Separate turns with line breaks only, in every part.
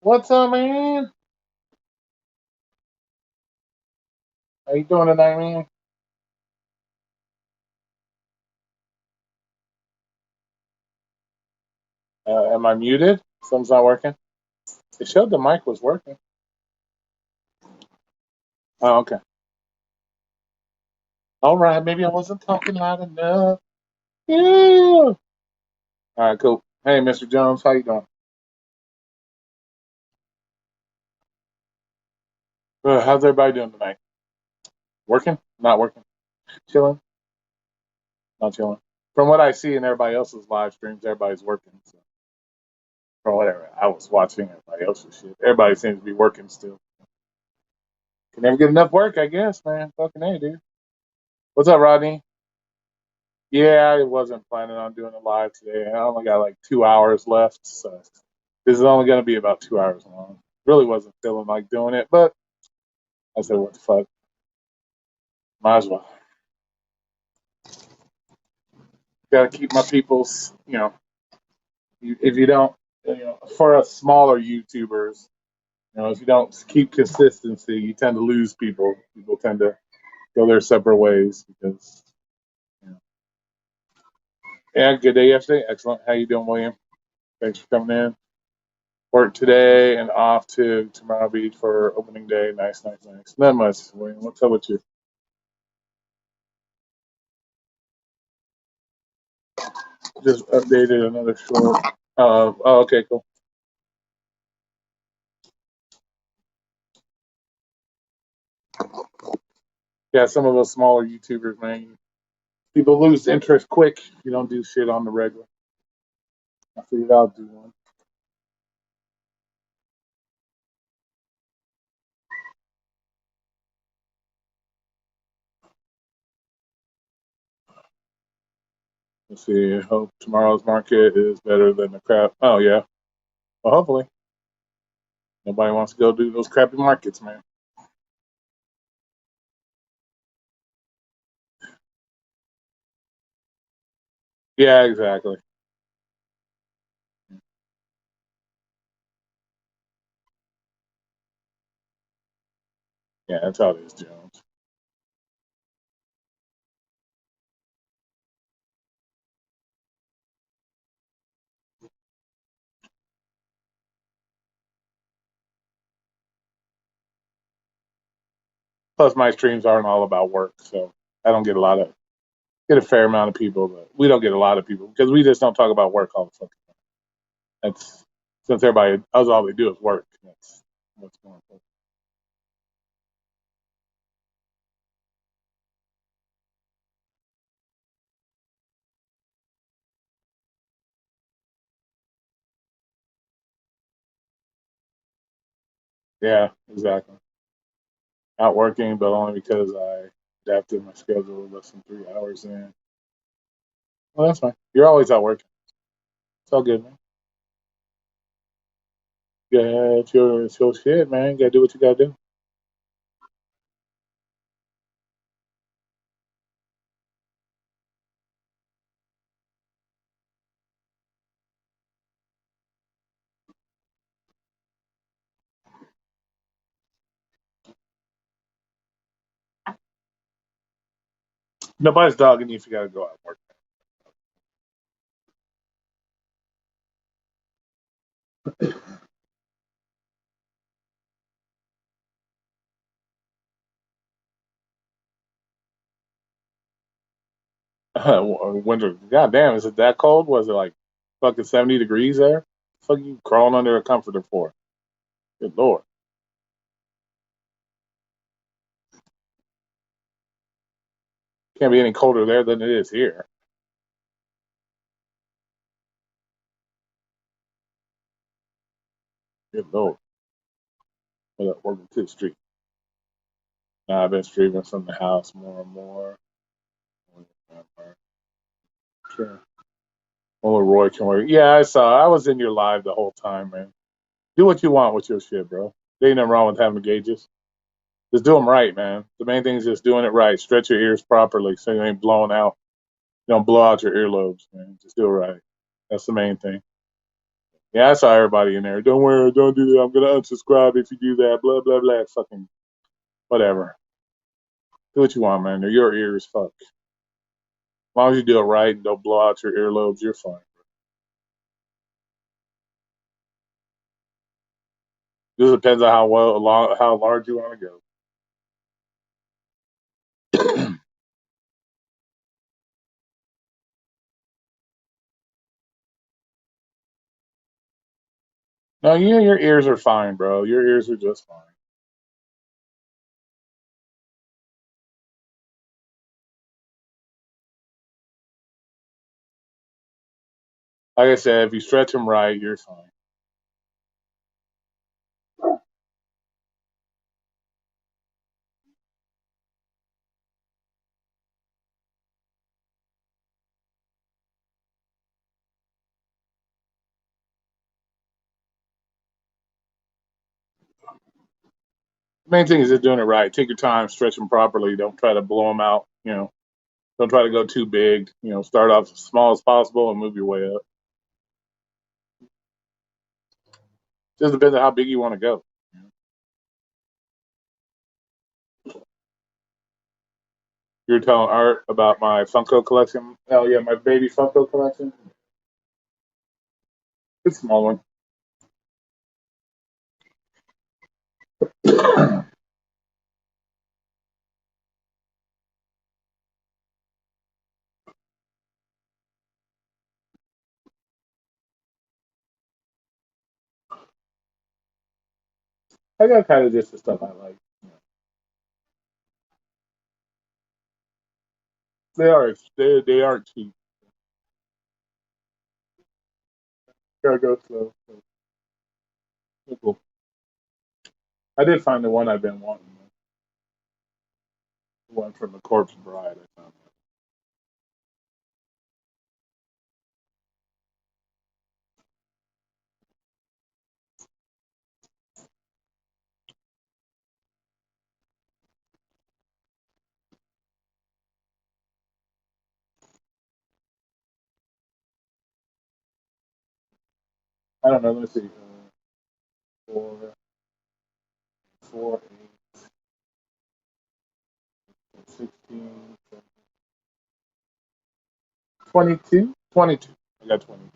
What's up, man? How you doing tonight, man? Am I muted? Something's not working. It showed the mic was working. Oh, okay. All right. Maybe I wasn't talking loud enough. Yeah. All right. Cool. Hey, Mr. Jones, how you doing? How's everybody doing tonight? Working? Not working? Chilling? Not chilling. From what I see in everybody else's live streams, everybody's working. So, or whatever. I was watching everybody else's shit. Everybody seems to be working still. Can never get enough work, I guess, man. Fucking hey, dude. What's up, Rodney? Yeah, I wasn't planning on doing it live today. I only got like 2 hours left, so this is only going to be about 2 hours long. Really wasn't feeling like doing it, but I said, what the fuck? Might as well. Got to keep my people's, if you don't, for us smaller YouTubers, if you don't keep consistency, you tend to lose people. People tend to go their separate ways because, you know. Yeah, good day yesterday. Excellent. How you doing, William? Thanks for coming in. Work today and off to Tomorrow Beach for opening day. Nice, nice, nice. Not much, William. What's up with you? Just updated another short. Okay, cool. Yeah, some of those smaller YouTubers, man, people lose interest quick if you don't do shit on the regular. I figured I'll do one. Let's see. I hope tomorrow's market is better than the crap. Oh, yeah. Well, hopefully. Nobody wants to go do those crappy markets, man. Yeah, exactly. Yeah, that's how it is, Jones. Plus, my streams aren't all about work, so I don't get a fair amount of people, but we don't get a lot of people because we just don't talk about work all the fucking time. That's since everybody that's all they do is work. That's what's going on. Yeah, exactly. Not working, but only because I adapted my schedule less than 3 hours in. Well, that's fine. You're always out working. It's all good, man. Yeah, it's your shit, man. You gotta do what you gotta do. Nobody's dogging you if you gotta go out and work. Winter. God damn, is it that cold? Was it like fucking 70 degrees there? Fuck you crawling under a comforter for? Good lord. Can't be any colder there than it is here. Good lord. Welcome to the street. Now I've been streaming from the house more and more. Sure. Only Roy can work. Yeah, I saw. I was in your live the whole time, man. Do what you want with your shit, bro. There ain't nothing wrong with having gauges. Just do them right, man. The main thing is just doing it right. Stretch your ears properly so you ain't blowing out. You don't blow out your earlobes, man. Just do it right. That's the main thing. Yeah, I saw everybody in there. Don't worry, don't do that. I'm gonna unsubscribe if you do that. Blah blah blah. Fucking whatever. Do what you want, man. They're your ears. Fuck. As long as you do it right and don't blow out your earlobes, you're fine. Just depends on how large you want to go. No, your ears are fine, bro. Your ears are just fine. Like I said, if you stretch them right, you're fine. The main thing is just doing it right. Take your time, stretch them properly. Don't try to blow them out. Don't try to go too big. Start off as small as possible and move your way up. Just depends on how big you want to go. You're telling Art about my Funko collection. Hell yeah, my baby Funko collection. It's a small one. I got kind of just the stuff I like. They aren't cheap. Gotta go slow. Cool. I did find the one I've been wanting. The one from the Corpse Bride. I found that. I don't know. Let's see. 4, 4, 8, 16, 22. 22. I got 22.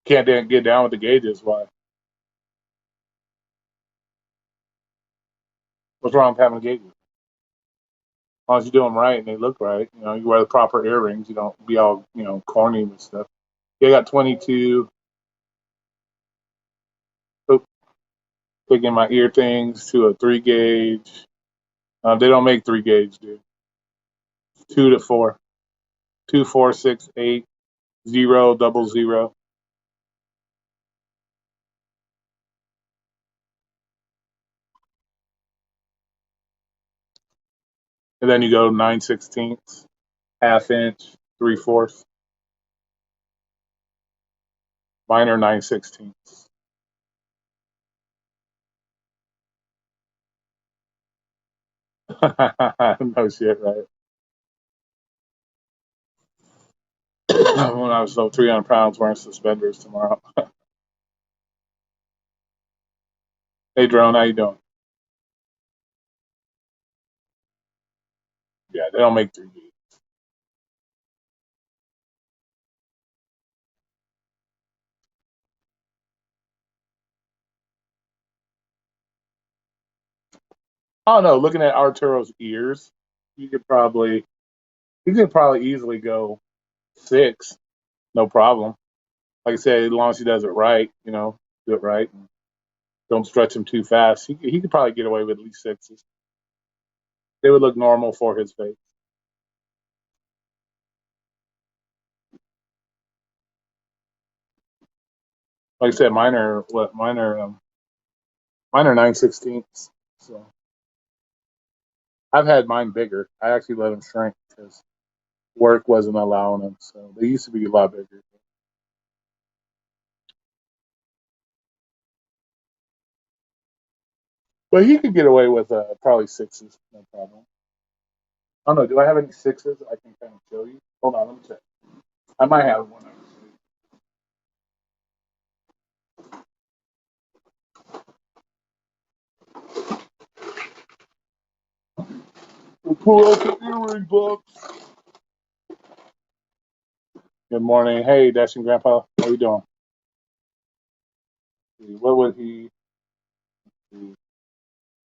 Can't get down with the gauges. Why? What's wrong with having gauges? As long as you do them right and they look right, you wear the proper earrings. You don't be all, corny with stuff. Yeah, I got 22. Oh, taking my ear things to a 3 gauge. They don't make 3 gauge, dude. 2 to 4. 2, 4, 6, 8, 0, double 0. And then you go 9/16, half inch, 3/4. Mine are 9/16. No shit, right? When I was so 300 pounds wearing suspenders tomorrow. Hey, Drone, how you doing? Yeah, they don't make 3D. I don't know. Looking at Arturo's ears, you could probably easily go 6, no problem. Like I said, as long as he does it right, do it right, and don't stretch him too fast. He could probably get away with at least 6s. They would look normal for his face. Like I said, mine are 9/16. So I've had mine bigger. I actually let them shrink because work wasn't allowing them. So they used to be a lot bigger. But he could get away with probably 6s, no problem. I don't know. Do I have any sixes? I can kind of show you. Hold on, let me check. I might have one. We'll pull out the earring box. Good morning. Hey, Dashing Grandpa. How you doing? What would he do?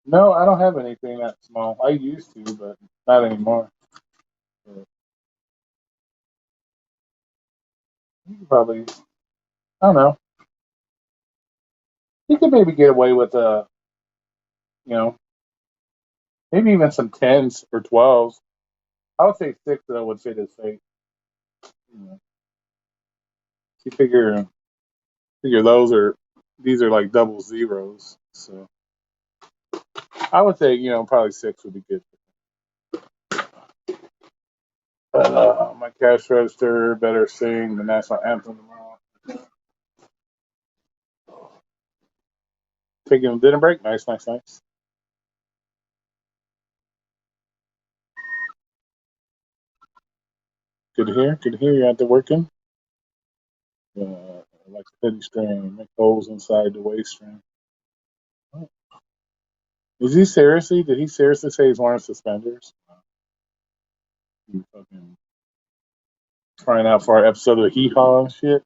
No, I don't have anything that small. I used to, but not anymore. You could probably, I don't know. He could maybe get away with you know, maybe even some tens or 12s. I would say six that would fit his face. You know, you figure these are like double zeros. So I would say probably six would be good. My cash register better sing the national anthem tomorrow. Taking a dinner break. Nice, nice, nice. Good to hear. Good to hear. You're out there working. Like a steady string, make holes inside the waist string. Is he seriously? Did he seriously say he's wearing suspenders? He fucking trying out for our episode of Hee Haw and shit.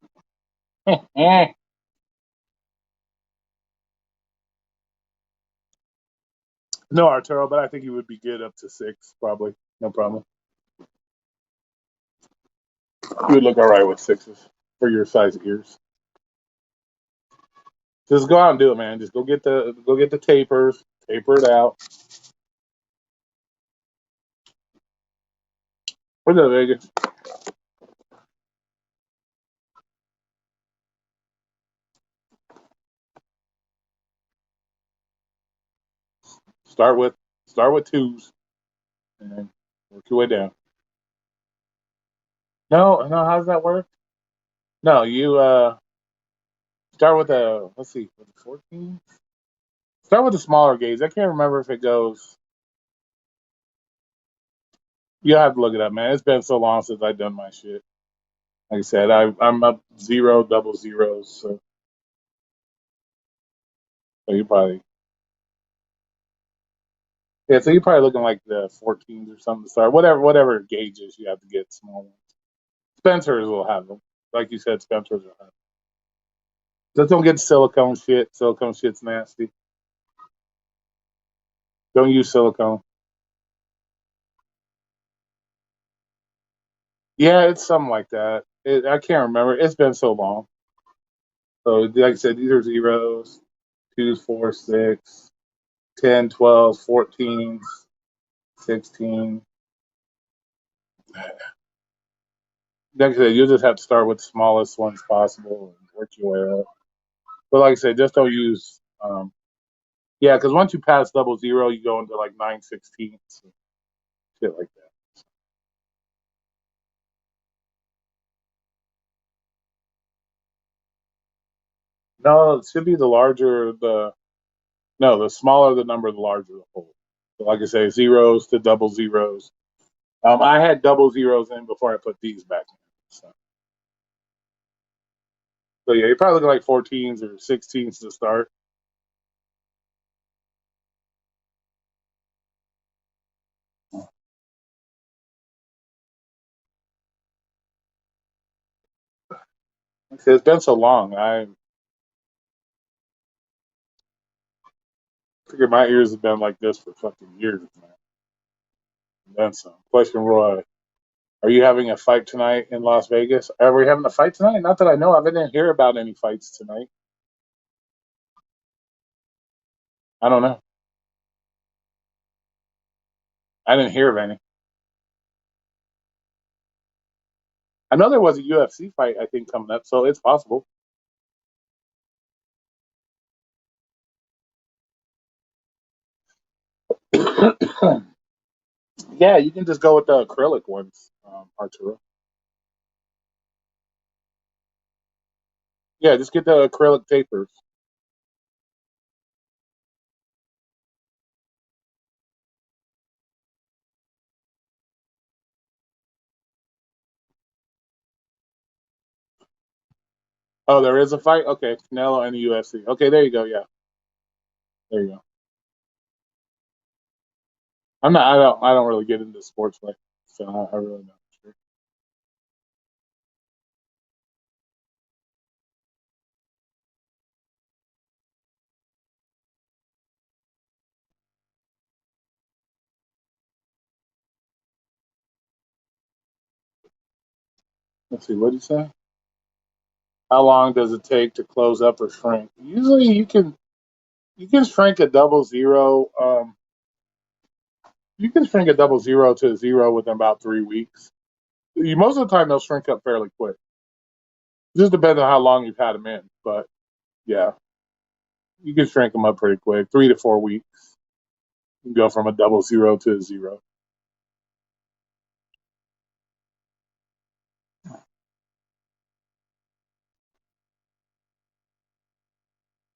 No, Arturo, but I think he would be good up to six, probably. No problem. You would look all right with sixes for your size ears. Just go out and do it, man. Just go get the tapers, taper it out. What's up, Vegas? Start with twos and then work your way down. No, no, how does that work? No, you start with a let's see, 14. Start with the smaller gauge. I can't remember if it goes. You'll have to look it up, man. It's been so long since I've done my shit. Like I said, I'm up zero, double zeros, so you probably yeah, so you're probably looking like the 14s or something to start. Whatever gauges you have to get small ones. Spencer's will have them. Like you said, Spencer's will have them. Just don't get silicone shit. Silicone shit's nasty. Don't use silicone. Yeah, it's something like that. I can't remember. It's been so long. So, like I said, these are zeros, twos, four, six, 10, 12, 14, 16. Like I said, you'll just have to start with the smallest ones possible and work your way up. But like I said, just don't use, yeah, because once you pass double zero, you go into like 9/16ths and shit like that. No, it should be the larger the, no, the smaller the number, the larger the hole. So like I say, zeros to double zeros. I had double zeros in before I put these back in. So yeah, you're probably looking like 14s or 16s to start. Like I said, it's been so long. I figure my ears have been like this for fucking years, man. Then some. Question, Roy. Are you having a fight tonight in Las Vegas? Are we having a fight tonight? Not that I know of. I didn't hear about any fights tonight. I don't know. I didn't hear of any. I know there was a UFC fight, I think, coming up, so it's possible. Yeah, you can just go with the acrylic ones, Arturo. Yeah, just get the acrylic tapers. Oh, there is a fight. Okay, Canelo and the UFC. Okay, there you go. Yeah, there you go. I'm not. I don't really get into sports like, so I really not sure. Let's see. What did you say? How long does it take to close up or shrink? Usually, you can shrink a double zero. You can shrink a double zero to a zero within about 3 weeks. Most of the time, they'll shrink up fairly quick. It just depends on how long you've had them in. But yeah, you can shrink them up pretty quick. 3 to 4 weeks. You can go from a double zero to a zero.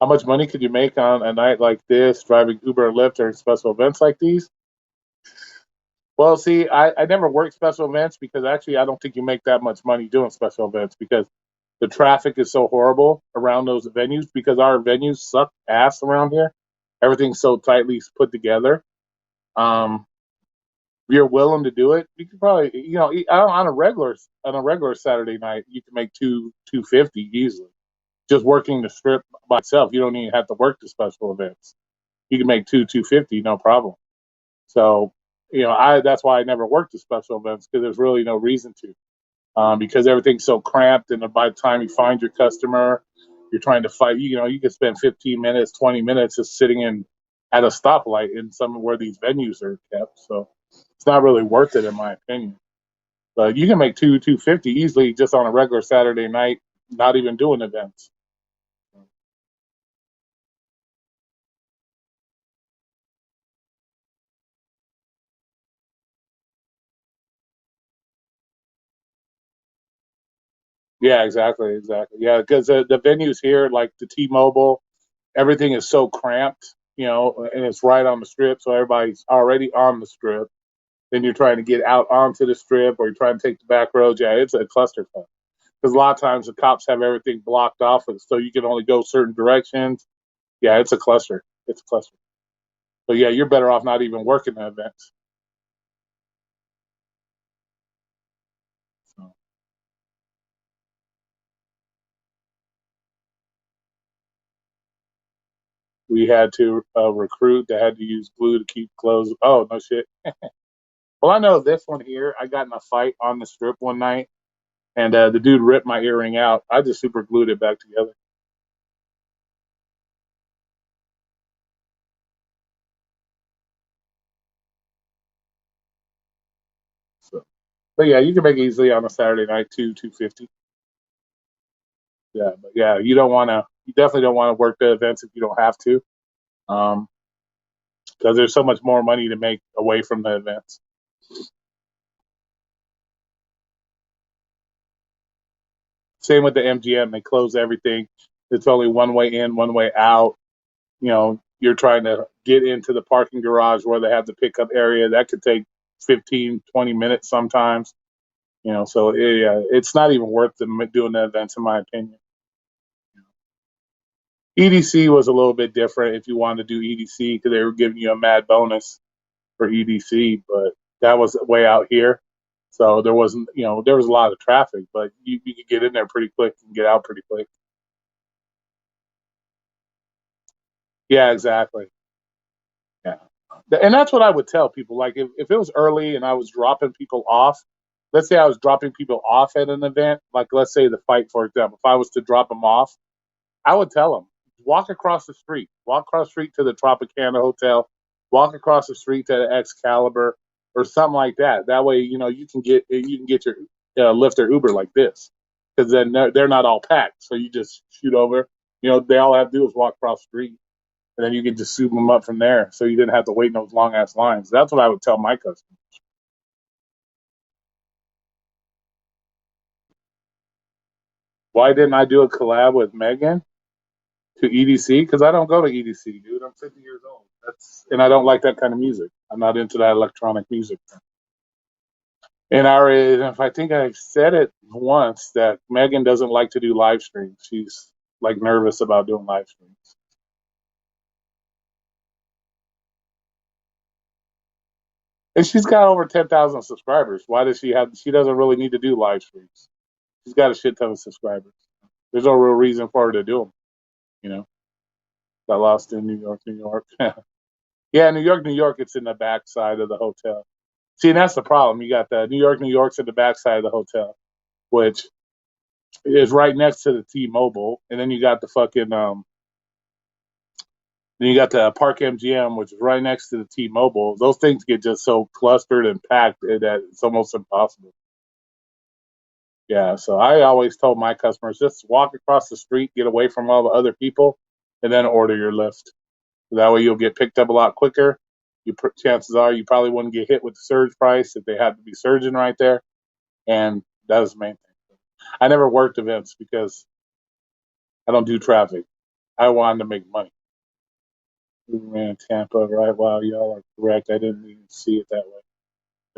How much money could you make on a night like this, driving Uber and Lyft during special events like these? Well, see, I never worked special events because actually I don't think you make that much money doing special events because the traffic is so horrible around those venues because our venues suck ass around here. Everything's so tightly put together. Um, if you're willing to do it, you could probably, on a regular Saturday night, you can make 250 easily. Just working the strip by itself, you don't even have to work the special events. You can make 250, no problem. So, I that's why I never worked the special events because there's really no reason to, because everything's so cramped, and by the time you find your customer, you're trying to fight. You can spend 15 minutes, 20 minutes just sitting in at a stoplight in some where these venues are kept. So it's not really worth it in my opinion. But you can make 250 easily just on a regular Saturday night, not even doing events. Yeah, exactly, exactly. Yeah, because the venues here, like the T-Mobile, everything is so cramped, and it's right on the strip, so everybody's already on the strip. Then you're trying to get out onto the strip, or you're trying to take the back roads. Yeah, it's a clusterfuck. Because a lot of times the cops have everything blocked off, so you can only go certain directions. Yeah, it's a cluster. It's a cluster. So yeah, you're better off not even working the events. So we had to recruit. They had to use glue to keep clothes. Oh no shit. Well, I know this one here. I got in a fight on the strip one night, and the dude ripped my earring out. I just super glued it back together. So, but yeah, you can make it easily on a Saturday night too, 250. Yeah, but yeah, you don't want to. You definitely don't want to work the events if you don't have to, um, because there's so much more money to make away from the events. Same with the MGM; they close everything. It's only one way in, one way out. You're trying to get into the parking garage where they have the pickup area. That could take 15, 20 minutes sometimes. So yeah, it's not even worth them doing the events, in my opinion. EDC was a little bit different if you wanted to do EDC because they were giving you a mad bonus for EDC, but that was way out here. So there wasn't, there was a lot of traffic, but you could get in there pretty quick and get out pretty quick. Yeah, exactly. Yeah. And that's what I would tell people. Like if it was early and I was dropping people off, let's say I was dropping people off at an event, like let's say the fight, for example, if I was to drop them off, I would tell them, walk across the street to the Tropicana Hotel, walk across the street to the Excalibur or something like that. That way, you can get your Lyft or Uber like this, because then they're not all packed. So you just shoot over. They all have to do is walk across the street, and then you can just soup them up from there. So you didn't have to wait in those long ass lines. That's what I would tell my customers. Why didn't I do a collab with Megan to EDC? Because I don't go to EDC, dude. I'm 50 years old. And I don't like that kind of music. I'm not into that electronic music. And I think I said it once that Megan doesn't like to do live streams. She's like nervous about doing live streams. And she's got over 10,000 subscribers. Why does she have? She doesn't really need to do live streams. She's got a shit ton of subscribers. There's no real reason for her to do them. You know, got lost in New York, New York. Yeah, New York, New York. It's in the back side of the hotel. See, and that's the problem. You got the New York, New York's at the back side of the hotel, which is right next to the T-Mobile, and then you got the fucking then you got the Park MGM, which is right next to the T-Mobile. Those things get just so clustered and packed that it's almost impossible. Yeah, so I always told my customers just walk across the street, get away from all the other people, and then order your lift. That way you'll get picked up a lot quicker. Chances are you probably wouldn't get hit with the surge price if they had to be surging right there, and that is the main thing. I never worked events because I don't do traffic. I wanted to make money. We ran Tampa, right? Wow, y'all are correct. I didn't even see it that way.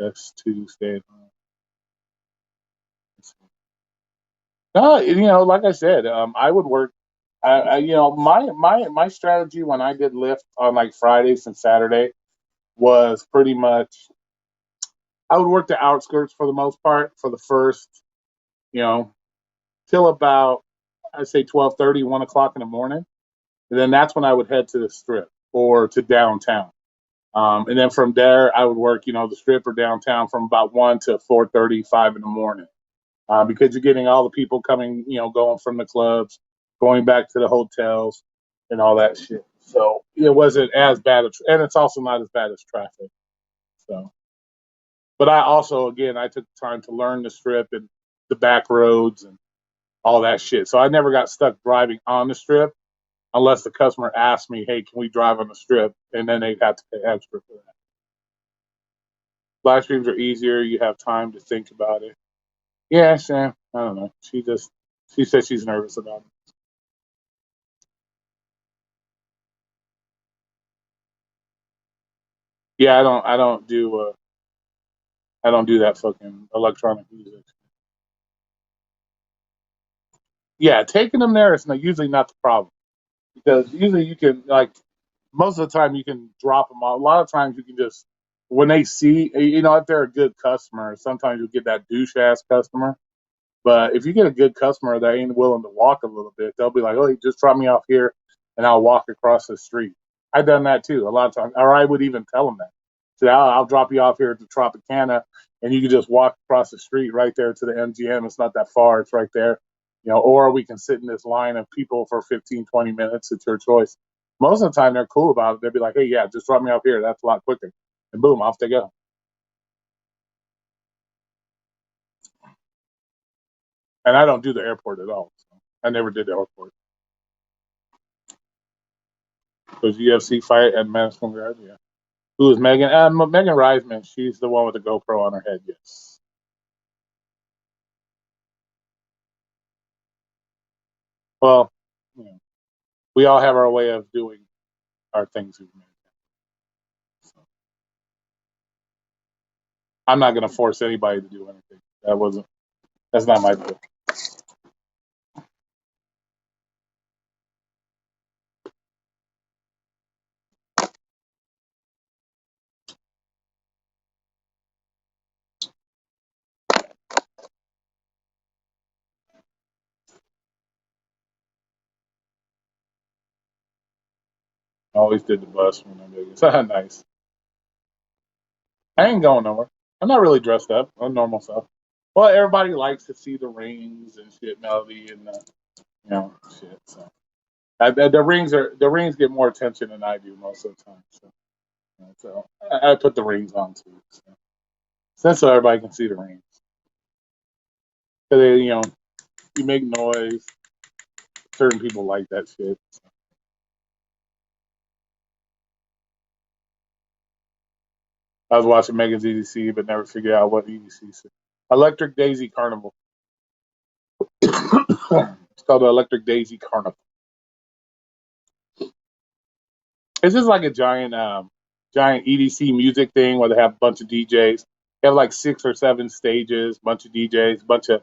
That's Tuesday at home. No, like I said, I would work. My strategy when I did lift on like Fridays and Saturday was pretty much I would work the outskirts for the most part for the first, you know, till about I'd say 12:30, 1 o'clock in the morning, and then that's when I would head to the strip or to downtown. And then from there, I would work, the strip or downtown from about 1 to 4:35 in the morning, because you're getting all the people coming, going from the clubs, going back to the hotels, and all that shit. So it wasn't as bad, and it's also not as bad as traffic. So, but I also, again, I took time to learn the strip and the back roads and all that shit. So I never got stuck driving on the strip unless the customer asked me, "Hey, can we drive on the strip?" And then they'd have to pay extra for that. Live streams are easier. You have time to think about it. Yeah, Sam. I don't know. She said she's nervous about it. Yeah, I don't do that fucking electronic music. Yeah, taking them there is usually not the problem because usually you can like most of the time you can drop them off. A lot of times you can just when they see if they're a good customer, sometimes you get that douche ass customer. But if you get a good customer that ain't willing to walk a little bit, they'll be like, "Oh, just drop me off here, and I'll walk across the street." I've done that too a lot of times, or I would even tell them that. So I'll drop you off here at the Tropicana, and you can just walk across the street right there to the MGM. It's not that far; it's right there. Or we can sit in this line of people for 15, 20 minutes. It's your choice. Most of the time, they're cool about it. They'll be like, "Hey, yeah, just drop me off here. That's a lot quicker." And boom, off they go. And I don't do the airport at all. So I never did the airport. Because UFC fight at Madison Square Garden. Yeah. Who is Megan? Megan Reisman. She's the one with the GoPro on her head. Yes. Well, you know, we all have our way of doing our things. So I'm not going to force anybody to do anything. That wasn't. That's not my deal. I always did the bus when I'm Vegas. Nice. I ain't going nowhere. I'm not really dressed up. I'm normal stuff. Well, everybody likes to see the rings and shit, Melody, and shit. So the rings get more attention than I do most of the time. So I put the rings on too. So everybody can see the rings. So you make noise. Certain people like that shit. So. I was watching Megan's EDC, but never figured out what EDC is. Electric Daisy Carnival. It's called the Electric Daisy Carnival. It's just like a giant EDC music thing where they have a bunch of DJs They have like 6 or 7 stages, bunch of DJs, bunch of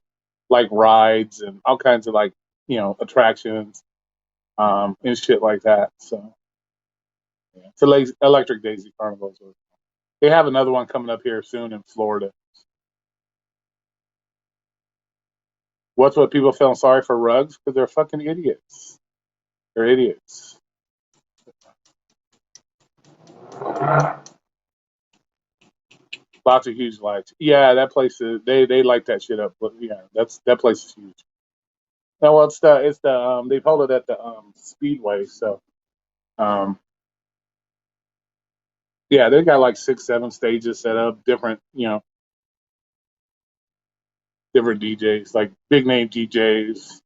like rides and all kinds of like attractions and shit like that. So yeah, it's a electric daisy carnival. They have another one coming up here soon in Florida. What's what people feeling sorry for rugs? Because they're fucking idiots. They're idiots. Lots of huge lights. Yeah, that place is they light that shit up. But yeah, that place is huge. No, well, it's the they hold it at the Speedway. So um yeah, they got like 6, 7 stages set up, different different DJs, like big name DJs.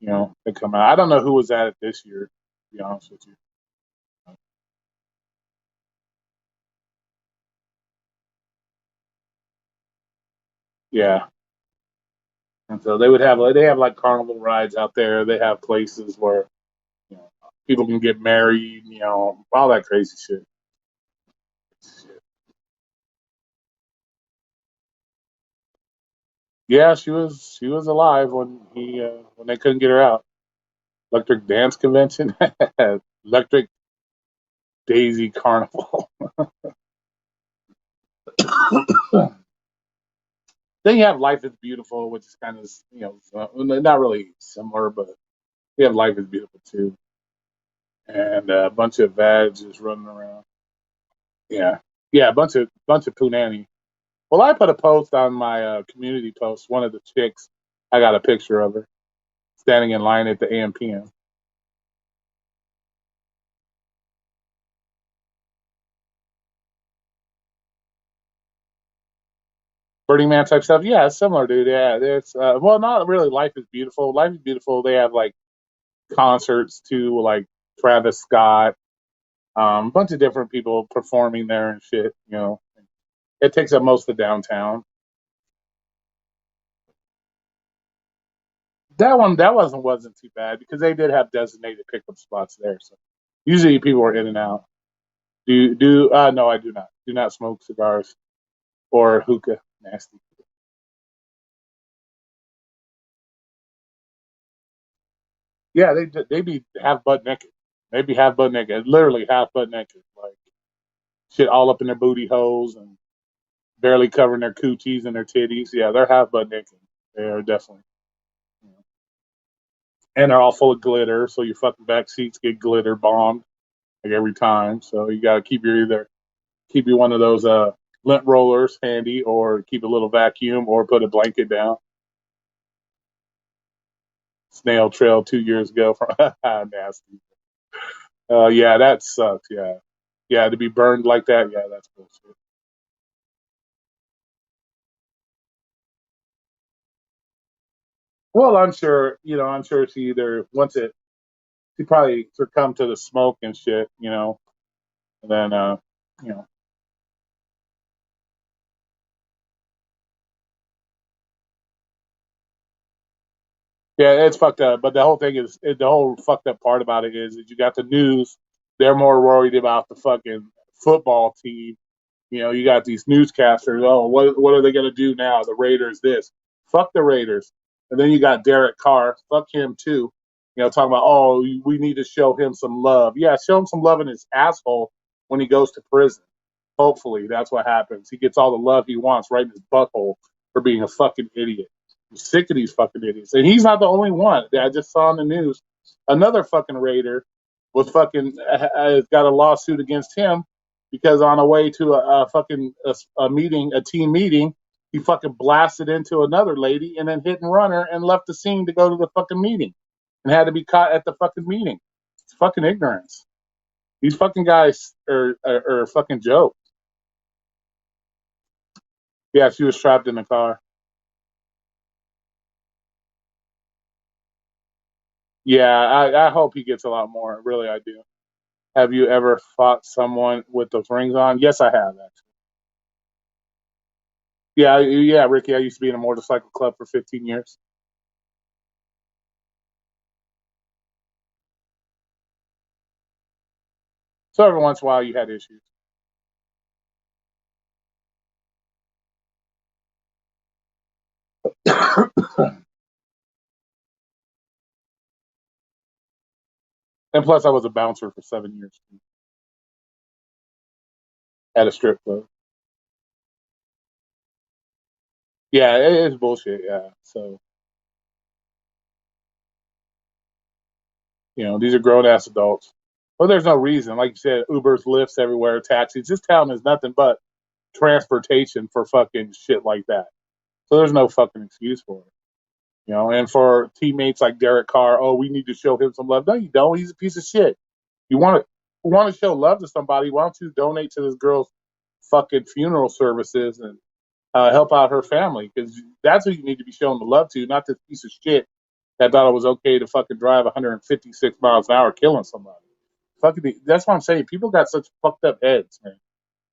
They come out. I don't know who was at it this year. To be honest with you. Yeah, and so they have like carnival rides out there. They have places where you know people can get married. All that crazy shit. Yeah, she was alive when they couldn't get her out. Electric Dance Convention, Electric Daisy Carnival. Then you have Life is Beautiful, which is kind of not really similar, but you have Life is Beautiful too, and a bunch of vads just running around. Yeah, yeah, a bunch of punani. Well, I put a post on my community post. One of the chicks, I got a picture of her standing in line at the AMPM. Burning Man type stuff. Yeah, it's similar, dude. Yeah, it's well, not really. Life is Beautiful. Life is Beautiful. They have like concerts too, like Travis Scott, a bunch of different people performing there and shit. It takes up most of downtown. That wasn't too bad because they did have designated pickup spots there. So usually people are in and out. Do no, I do not. Do not smoke cigars or hookah. Nasty. Yeah, they be half butt naked. They be half butt naked, literally half butt naked, like shit all up in their booty holes and barely covering their coochies and their titties. Yeah, they're half butt naked. They are definitely, and they're all full of glitter. So your fucking back seats get glitter bombed like every time. So you got to keep you one of those lint rollers handy, or keep a little vacuum, or put a blanket down. Snail trail 2 years ago from nasty. Yeah, that sucks. Yeah, yeah, to be burned like that. Yeah, that's bullshit. Well, I'm sure. I'm sure she either she probably succumbed to the smoke and shit. And then you know, yeah, it's fucked up. But the whole thing is, the whole fucked up part about it is that you got the news. They're more worried about the fucking football team. You got these newscasters. Oh, what are they gonna do now? The Raiders this. Fuck the Raiders. And then you got Derek Carr. Fuck him too. Talking about, oh, we need to show him some love. Yeah, show him some love in his asshole when he goes to prison. Hopefully, that's what happens. He gets all the love he wants right in his butthole for being a fucking idiot. I'm sick of these fucking idiots. And he's not the only one. I just saw in the news another fucking Raider was fucking got a lawsuit against him because on a way to a fucking a meeting, a team meeting, he fucking blasted into another lady and then hit and run her and left the scene to go to the fucking meeting and had to be caught at the fucking meeting. It's fucking ignorance. These fucking guys are fucking joke. Yeah, she was trapped in the car. Yeah, I hope he gets a lot more. Really, I do. Have you ever fought someone with those rings on? Yes, I have. Actually. Yeah, yeah, Ricky. I used to be in a motorcycle club for 15 years. So every once in a while, you had issues. And plus, I was a bouncer for 7 years at a strip club. Yeah, it's bullshit. Yeah, so these are grown ass adults. Well, there's no reason, like you said, Ubers, Lyfts everywhere, taxis. This town is nothing but transportation for fucking shit like that. So there's no fucking excuse for it. And for teammates like Derek Carr, oh, we need to show him some love. No, you don't. He's a piece of shit. You want to show love to somebody? Why don't you donate to this girl's fucking funeral services and help out her family? Because that's who you need to be showing the love to, not this piece of shit that thought it was okay to fucking drive 156 miles an hour killing somebody. Fucking, that's what I'm saying. People got such fucked up heads, man.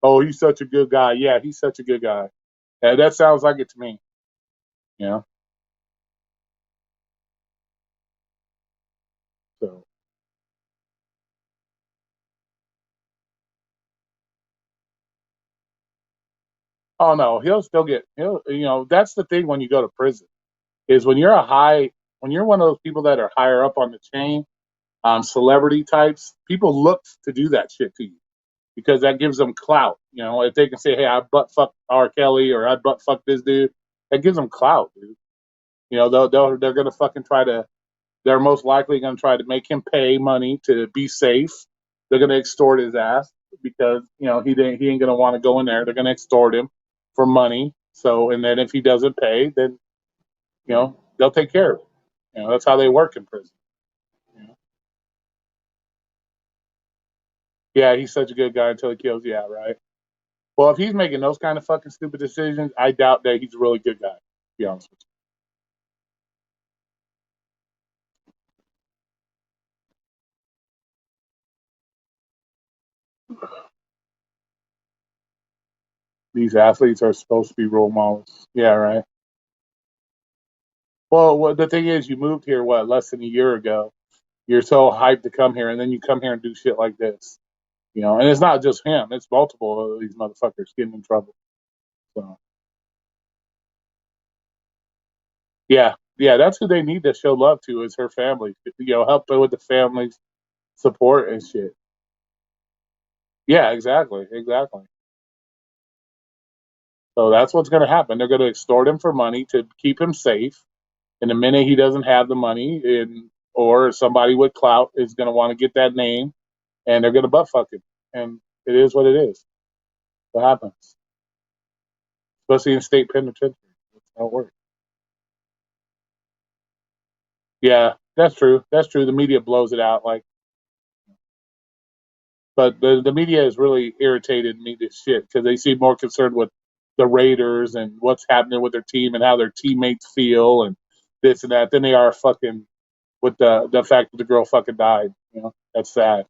Oh, he's such a good guy. Yeah, he's such a good guy. That sounds like it to me. You know. So, oh no, he'll still get. He'll. That's the thing when you go to prison is when you're one of those people that are higher up on the chain, celebrity types. People look to do that shit to you because that gives them clout. If they can say, "Hey, I butt fucked R. Kelly" or "I butt fucked this dude," that gives them clout, dude. They're gonna fucking try to. They're most likely gonna try to make him pay money to be safe. They're gonna extort his ass because he ain't gonna want to go in there. They're gonna extort him for money. So and then if he doesn't pay, then they'll take care of it. That's how they work in prison. You know? Yeah, he's such a good guy until he kills. Yeah, right. Well, if he's making those kind of fucking stupid decisions, I doubt that he's a really good guy. To be honest with you. These athletes are supposed to be role models. Yeah, right. Well, the thing is, you moved here less than a year ago. You're so hyped to come here, and then you come here and do shit like this. And it's not just him; it's multiple of these motherfuckers getting in trouble. So yeah, yeah, that's who they need to show love to is her family. Help her with the family's support and shit. Yeah, exactly, exactly. So that's what's going to happen. They're going to extort him for money to keep him safe. And the minute he doesn't have the money, or somebody with clout is going to want to get that name, and they're going to butt fuck him. And it is what it is. What happens, especially in state penitentiary. That's how it works. Yeah, that's true. That's true. The media blows it out but the media has really irritated me to shit because they seem more concerned with the Raiders and what's happening with their team and how their teammates feel and this and that than they are fucking with the fact that the girl fucking died. That's sad.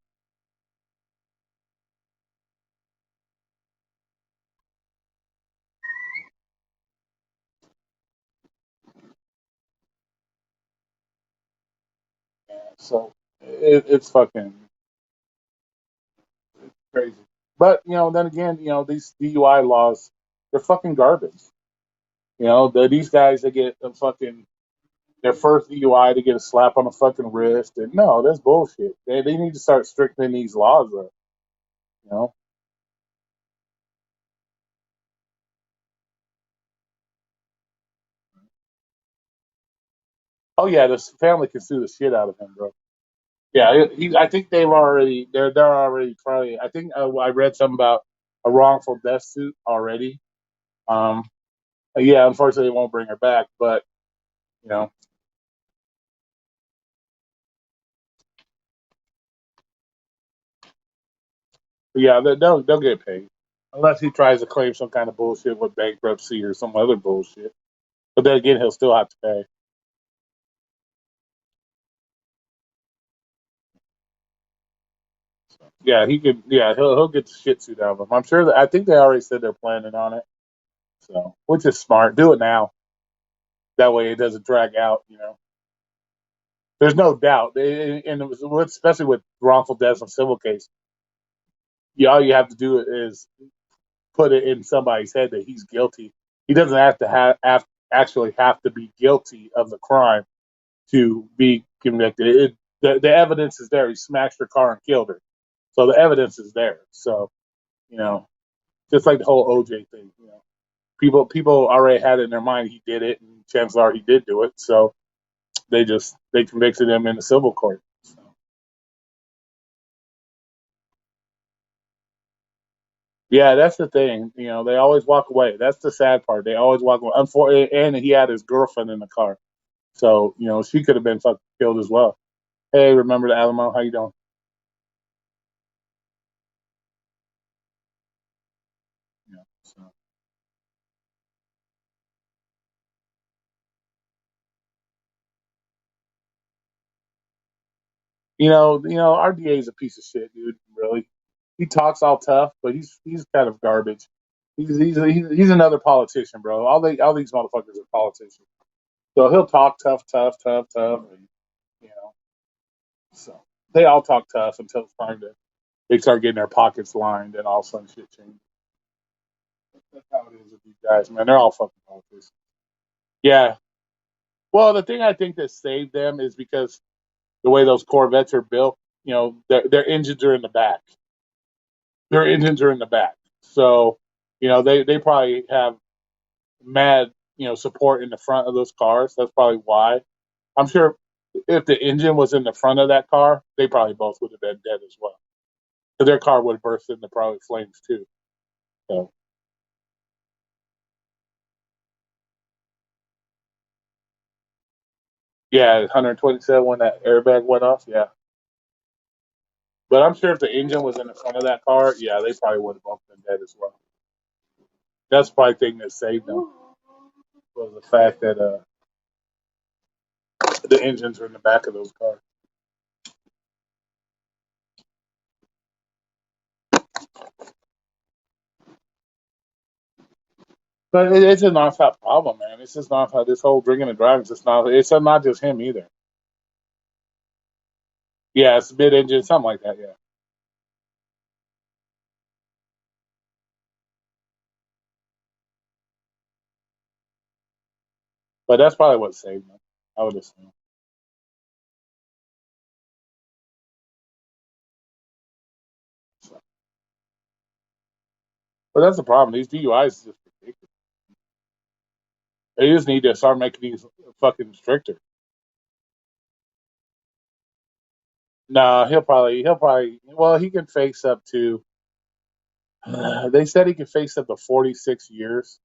So it's fucking crazy. But then again, these DUI laws, they're fucking garbage. These guys that get a fucking their first DUI to get a slap on the fucking wrist, and no, that's bullshit. They need to start strictening these laws up. You know. Oh yeah, this family can sue the shit out of him, bro. Yeah, I think they're already probably. I think I read something about a wrongful death suit already. Um, yeah, unfortunately, they won't bring her back, but you know, yeah, they'll get paid unless he tries to claim some kind of bullshit with bankruptcy or some other bullshit. But then again, he'll still have to pay. Yeah, he could. Yeah, he'll get the shit suit out of him. I'm sure that I think they already said they're planning on it. So, which is smart. Do it now. That way, it doesn't drag out. There's no doubt, and especially with wrongful deaths and civil case, all you have to do is put it in somebody's head that he's guilty. He doesn't have to actually have to be guilty of the crime to be convicted. The evidence is there. He smashed her car and killed her, so the evidence is there. So you know, just like the whole OJ thing, people already had it in their mind he did it, and chances are he did do it. So they convicted him in the civil court. So. Yeah, that's the thing. They always walk away. That's the sad part. They always walk away. Unfortunately, and he had his girlfriend in the car, so she could have been fucking killed as well. Hey, remember the Alamo? How you doing? So. Our DA is a piece of shit, dude. Really, he talks all tough, but he's kind of garbage. He's another politician, bro. All these motherfuckers are politicians. So he'll talk tough, tough, tough, tough, and you know. So they all talk tough until it's time to they start getting their pockets lined, and all of a sudden shit changes. That's how it is with these guys, man. They're all fucking politicians. Yeah. Well, the thing I think that saved them is because the way those Corvettes are built, their engines are in the back. Their engines are in the back. So, they probably have mad, support in the front of those cars. That's probably why. I'm sure if the engine was in the front of that car, they probably both would have been dead as well. So their car would have burst into probably flames too. So, yeah, 127 when that airbag went off. Yeah. But I'm sure if the engine was in the front of that car, yeah, they probably would have both been dead as well. That's probably the thing that saved them was the fact that the engines are in the back of those cars. But it's a nonstop problem, man. It's just not this whole drinking and driving. It's not just him either. Yeah, it's mid engine, something like that. Yeah, but that's probably what saved him. I would assume. So. But that's the problem. These DUIs is just ridiculous. They just need to start making these fucking stricter. No, he'll probably. Well, he can face up to. They said he could face up to 46 years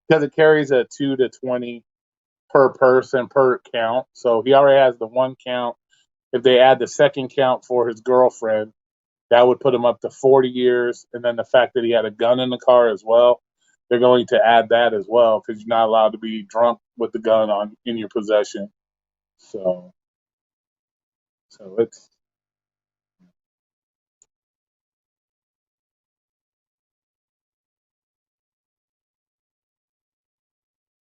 because it carries a 2 to 20 per person per count. So he already has the one count. If they add the second count for his girlfriend, that would put him up to 40 years. And then the fact that he had a gun in the car as well, they're going to add that as well because you're not allowed to be drunk with the gun on in your possession. So, so it's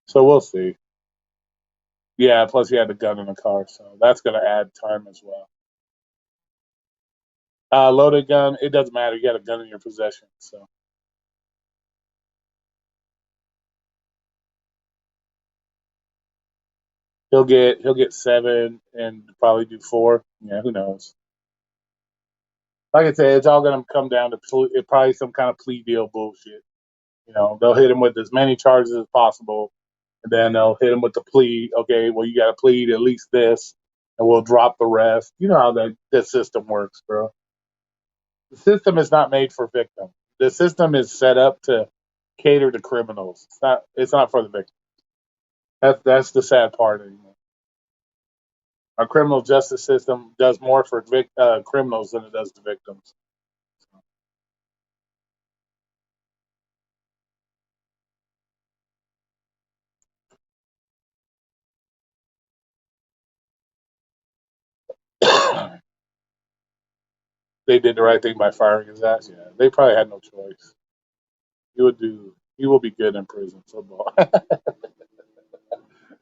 so we'll see. Yeah, plus he had the gun in the car, so that's going to add time as well. Loaded gun, it doesn't matter. You got a gun in your possession, so he'll get 7 and probably do 4. Yeah, who knows? Like I said, it's all going to come down to probably some kind of plea deal bullshit. They'll hit him with as many charges as possible, and then they'll hit him with the plea. Okay, well, you got to plead at least this, and we'll drop the rest. You know how that system works, bro. The system is not made for victims. The system is set up to cater to criminals. It's not for the victim. That's the sad part anymore. Our criminal justice system does more for criminals than it does to victims. They did the right thing by firing his ass. Yeah, they probably had no choice. He will be good in prison football.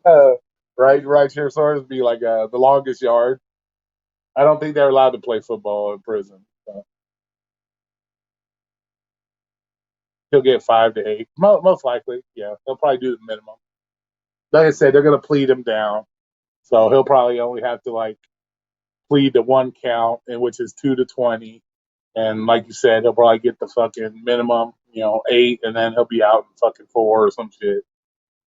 uh, right here, sort of be like the longest yard. I don't think they're allowed to play football in prison. So he'll get 5 to 8, most likely. Yeah, they'll probably do the minimum. like I said, they're gonna plead him down, so he'll probably only have to like plead to one count, and which is 2 to 20. And like you said, he'll probably get the fucking minimum, 8, and then he'll be out in fucking 4 or some shit.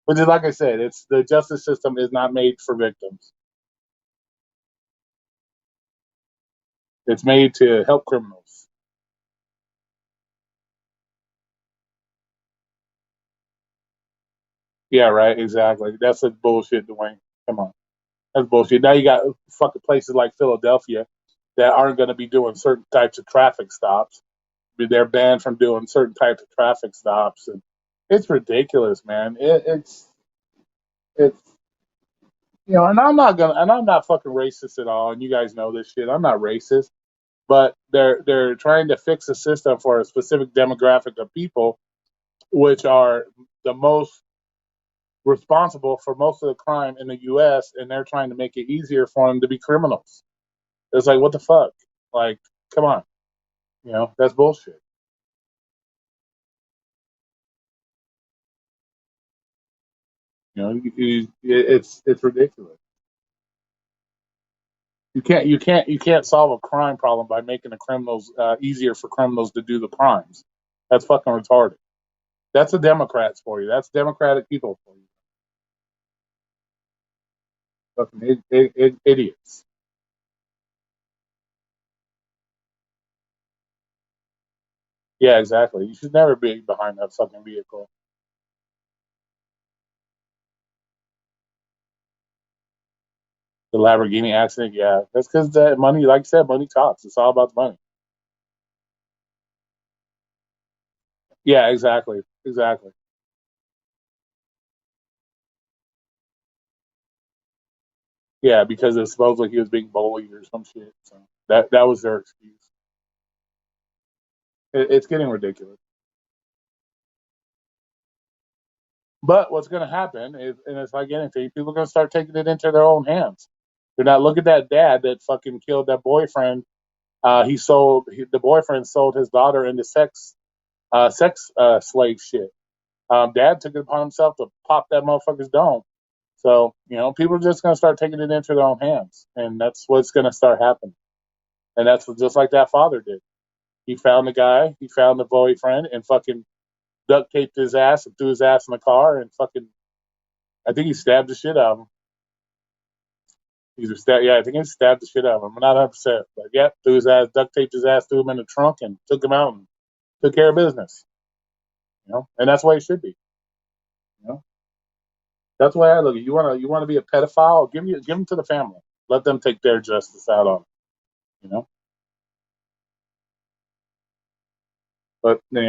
Which is like I said, it's the justice system is not made for victims. It's made to help criminals. Yeah, right. Exactly. That's a bullshit, Dwayne. Come on, that's bullshit. Now you got fucking places like Philadelphia that aren't going to be doing certain types of traffic stops. They're banned from doing certain types of traffic stops, and it's ridiculous, man. It's and I'm not fucking racist at all, and you guys know this shit. I'm not racist, but they're trying to fix a system for a specific demographic of people, which are the most responsible for most of the crime in the U.S., and they're trying to make it easier for them to be criminals. It's like, what the fuck? Like, come on, that's bullshit. It's ridiculous. You can't solve a crime problem by making the criminals easier for criminals to do the crimes. That's fucking retarded. That's the Democrats for you. That's Democratic people for you. Fucking idiots. Yeah, exactly. You should never be behind that fucking vehicle. The Lamborghini accident, yeah, that's because that money, like I said, money talks. It's all about the money. Yeah, exactly, exactly. Yeah, because it supposedly he was being bullied or some shit. So that was their excuse. It's getting ridiculous. But what's going to happen is, and it's like anything, people are going to start taking it into their own hands. They're not. Look at that dad that fucking killed that boyfriend. The boyfriend sold his daughter into sex slave shit. Dad took it upon himself to pop that motherfucker's dome. So people are just going to start taking it into their own hands, and that's what's going to start happening. And that's just like that father did. He found the guy, he found the boyfriend, and fucking duct taped his ass and threw his ass in the car, and fucking, I think he stabbed the shit out of him. Yeah, I think he stabbed the shit out of him. I'm not 100%, but yeah, threw his ass, duct taped his ass, threw him in the trunk, and took him out and took care of business. And that's the way it should be. You know, that's the way I look at it. You want to be a pedophile? Give them to the family. Let them take their justice out on it. You know, but I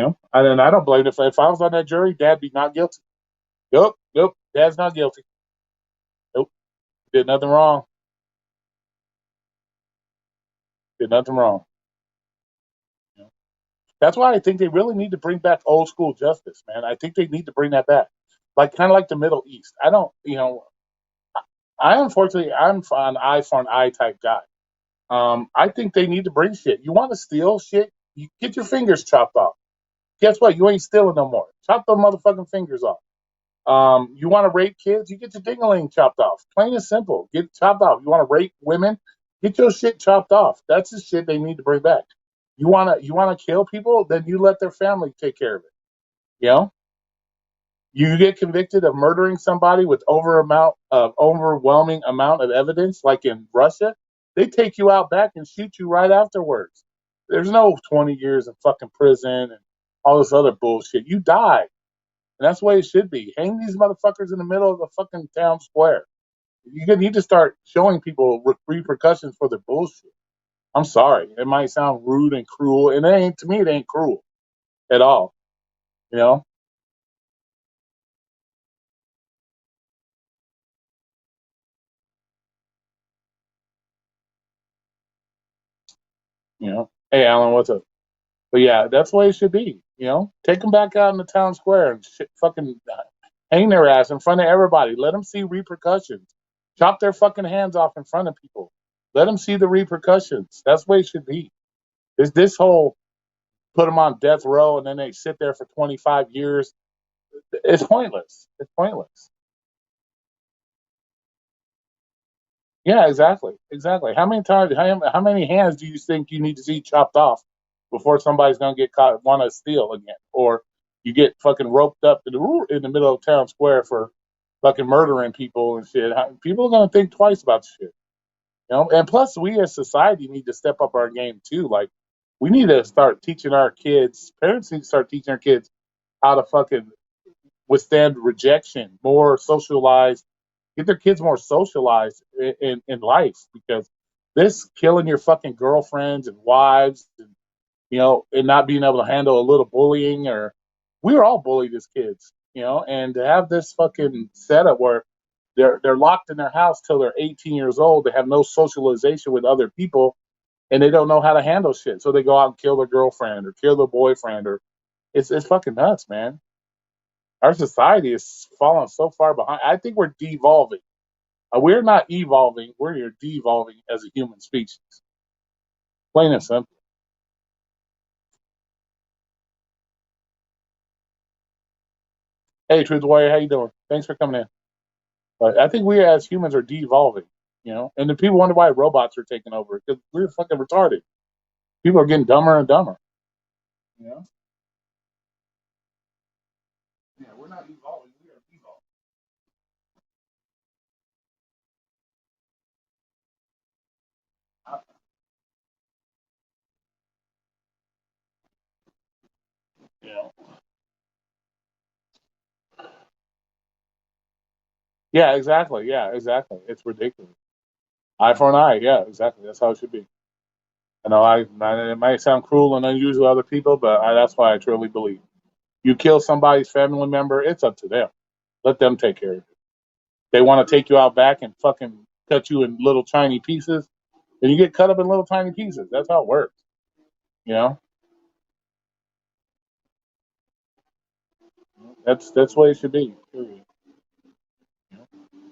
don't blame it. If I was on that jury, Dad be not guilty. Nope. Dad's not guilty. Nope. Did nothing wrong. Did nothing wrong. You know? That's why I think they really need to bring back old school justice, man. I think they need to bring that back, like kind of like the Middle East. I don't, I unfortunately I'm an eye for an eye type guy. I think they need to bring shit. You want to steal shit? You get your fingers chopped off. Guess what? You ain't stealing no more. Chop those motherfucking fingers off. You want to rape kids? You get your dingaling chopped off. Plain and simple. Get chopped off. You want to rape women? Get your shit chopped off. That's the shit they need to bring back. You wanna kill people? Then you let their family take care of it. You know, you get convicted of murdering somebody with overwhelming amount of evidence, like in Russia, they take you out back and shoot you right afterwards. There's no 20 years in fucking prison and all this other bullshit. You die. And that's the way it should be. Hang these motherfuckers in the middle of the fucking town square. You need to start showing people repercussions for their bullshit. I'm sorry. It might sound rude and cruel, and it ain't, to me, it ain't cruel at all. You know, Hey, Alan, what's up? But yeah, that's the way it should be. Take them back out in the town square and fucking hang their ass in front of everybody. Let them see repercussions. Chop their fucking hands off in front of people. Let them see the repercussions. That's the way it should be. Is this whole put them on death row and then they sit there for 25 years? It's pointless. It's pointless. Yeah, exactly. How many times, how many hands do you think you need to see chopped off before somebody's gonna get caught want to steal again, or you get fucking roped up in the middle of town square for fucking murdering people and shit? People are gonna think twice about shit, you know. And plus, we as society need to step up our game too. Like, we need to start teaching our kids. Parents need to start teaching our kids how to fucking withstand rejection, more socialized, get their kids more socialized in life, because this killing your fucking girlfriends and wives, and you know, and not being able to handle a little bullying, or we were all bullied as kids, you know, and to have this fucking setup where they're locked in their house till they're 18 years old, they have no socialization with other people, and they don't know how to handle shit, so they go out and kill their girlfriend or kill their boyfriend, or it's fucking nuts, man. Our society is falling so far behind. I think we're devolving. We're not evolving. We're devolving as a human species. Plain and simple. Hey, Truth Warrior, how you doing? Thanks for coming in. But I think we as humans are devolving, you know. And then people wonder why robots are taking over, because we're fucking retarded. People are getting dumber and dumber. You know. Yeah, we're not evolving. We are devolving. You know. Yeah, exactly. Yeah, exactly. It's ridiculous. Eye for an eye. Yeah, exactly. That's how it should be. I know it might sound cruel and unusual to other people, but that's why I truly believe. You kill somebody's family member, it's up to them. Let them take care of it. They want to take you out back and fucking cut you in little tiny pieces, then you get cut up in little tiny pieces. That's how it works. You know, that's the way it should be. Period. You know?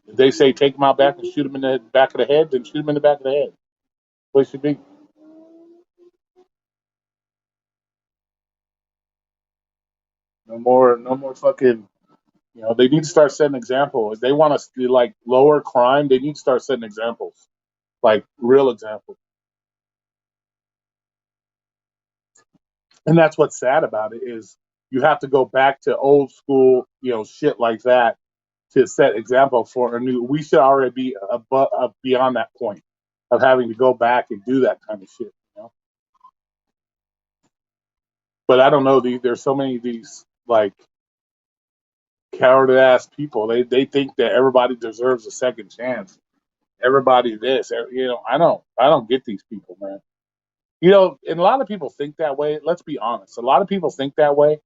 If they say take them out back and shoot them in the back of the head, then shoot them in the back of the head. That's the way it should be. No more fucking. You know, they need to start setting examples. If they want to like lower crime, they need to start setting examples, like real examples. And that's what's sad about it is you have to go back to old school, you know, shit like that to set example for a new. We should already be beyond that point of having to go back and do that kind of shit. You know? But I don't know. There's so many of these like coward ass people. They think that everybody deserves a second chance. Everybody this, you know. I don't get these people, man. You know, and a lot of people think that way. Let's be honest. A lot of people think that way.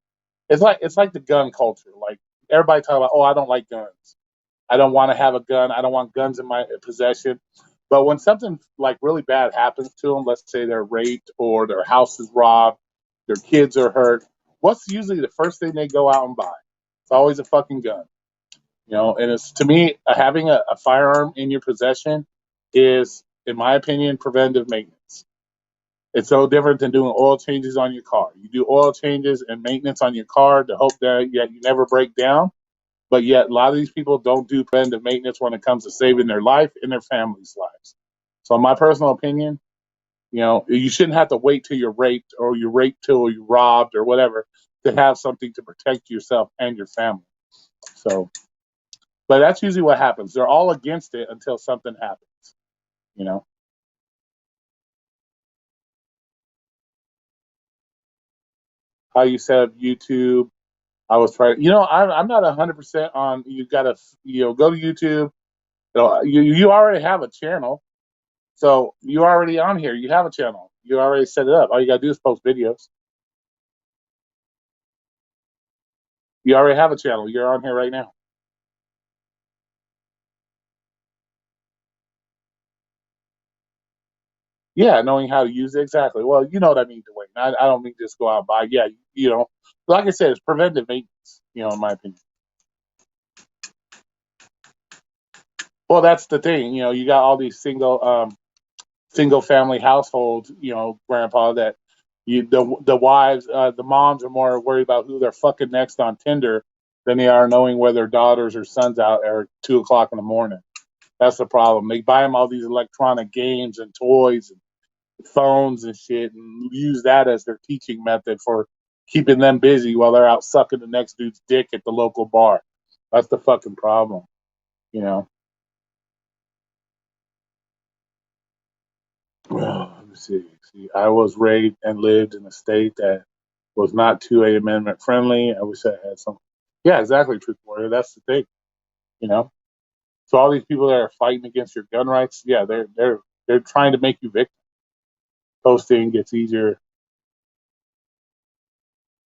It's like the gun culture. Like everybody talk about, oh, I don't like guns. I don't want to have a gun. I don't want guns in my possession. But when something like really bad happens to them, let's say they're raped or their house is robbed, their kids are hurt, what's usually the first thing they go out and buy? It's always a fucking gun. You know, and it's to me, having a firearm in your possession is, in my opinion, preventive maintenance. It's so different than doing oil changes on your car. You do oil changes and maintenance on your car to hope that you never break down. But yet, a lot of these people don't do preventive maintenance when it comes to saving their life and their family's lives. So, in my personal opinion, you know, you shouldn't have to wait till you're raped or you're raped till you're robbed or whatever to have something to protect yourself and your family. So, but that's usually what happens. They're all against it until something happens. You know, how you set up YouTube. I was trying. You know, I'm not 100% on. You got to go to YouTube. You already have a channel. So you're already on here. You have a channel. You already set it up. All you gotta do is post videos. You already have a channel. You're on here right now. Yeah, knowing how to use it exactly. Well, you know what I mean, Dwayne. I don't mean just go out and buy. Yeah, you know, like I said, it's preventive maintenance. You know, in my opinion. Well, that's the thing. You know, you got all these single family households. You know, grandpa that the wives the moms are more worried about who they're fucking next on Tinder than they are knowing where their daughters or sons out at 2 o'clock in the morning. That's the problem. They buy them all these electronic games and toys and phones and shit, and use that as their teaching method for keeping them busy while they're out sucking the next dude's dick at the local bar. That's the fucking problem, you know. Let me see. See, I was raised and lived in a state that was not 2A amendment friendly. I wish I had some. Yeah, exactly, Truth Warrior. That's the thing, you know. So all these people that are fighting against your gun rights, yeah, they're trying to make you victim. Posting gets easier.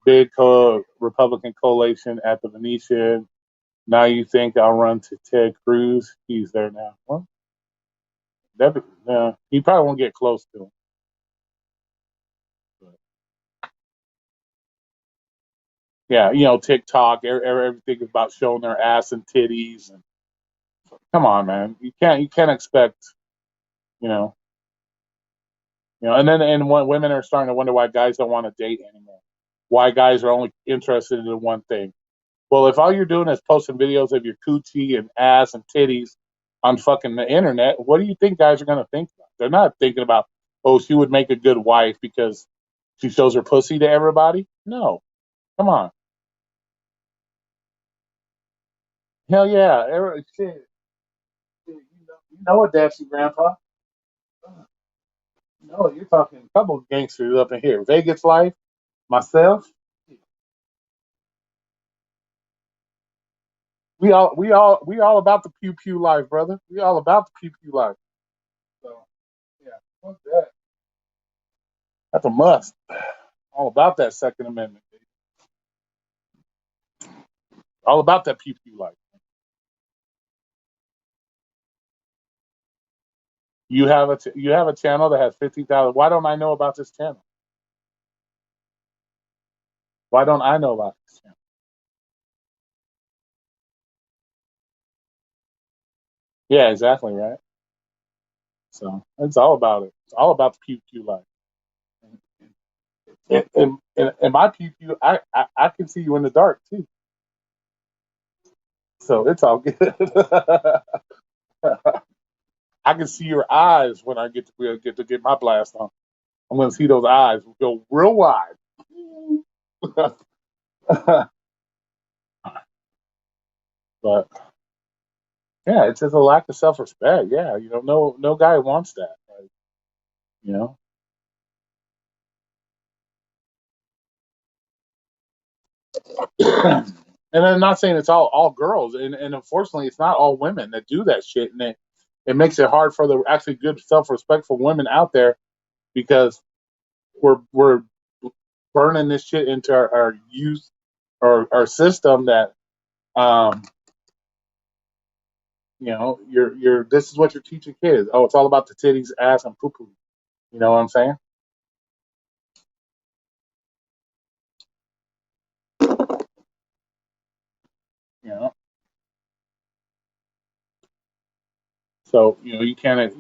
Big Republican coalition at the Venetian. Now you think I'll run to Ted Cruz? He's there now. Well, he probably won't get close to him. But, yeah, TikTok. Everything is about showing their ass and titties. And come on, man, you can't expect, you know, and when women are starting to wonder why guys don't want to date anymore. Why guys are only interested in one thing. Well, if all you're doing is posting videos of your coochie and ass and titties on fucking the internet, what do you think guys are going to think about? They're not thinking about, oh, she would make a good wife because she shows her pussy to everybody. No, come on. Hell yeah. Shit. You know what, Dapsy Grandpa? No, you're talking a couple of gangsters up in here. Vegas Life, myself. We all about the pew pew life, brother. We all about the pew pew life. So yeah, fuck that. That's a must. All about that Second Amendment. Baby. All about that pew pew life. You have a channel that has 50,000. Why don't I know about this channel? Why don't I know about this channel? Yeah, exactly right. So it's all about it. It's all about the pew pew life. In my pew pew, I can see you in the dark too. So it's all good. I can see your eyes when I get my blast on. I'm gonna see those eyes go real wide. But yeah, it's just a lack of self respect. Yeah, no guy wants that. Like, you know, and I'm not saying it's all girls, and unfortunately, it's not all women that do that shit, and it makes it hard for the actually good self respectful women out there because we're burning this shit into our youth or our system that um you're this is what you're teaching kids. Oh, it's all about the titties, ass, and poo poo. You know what I'm saying? You know. So you can't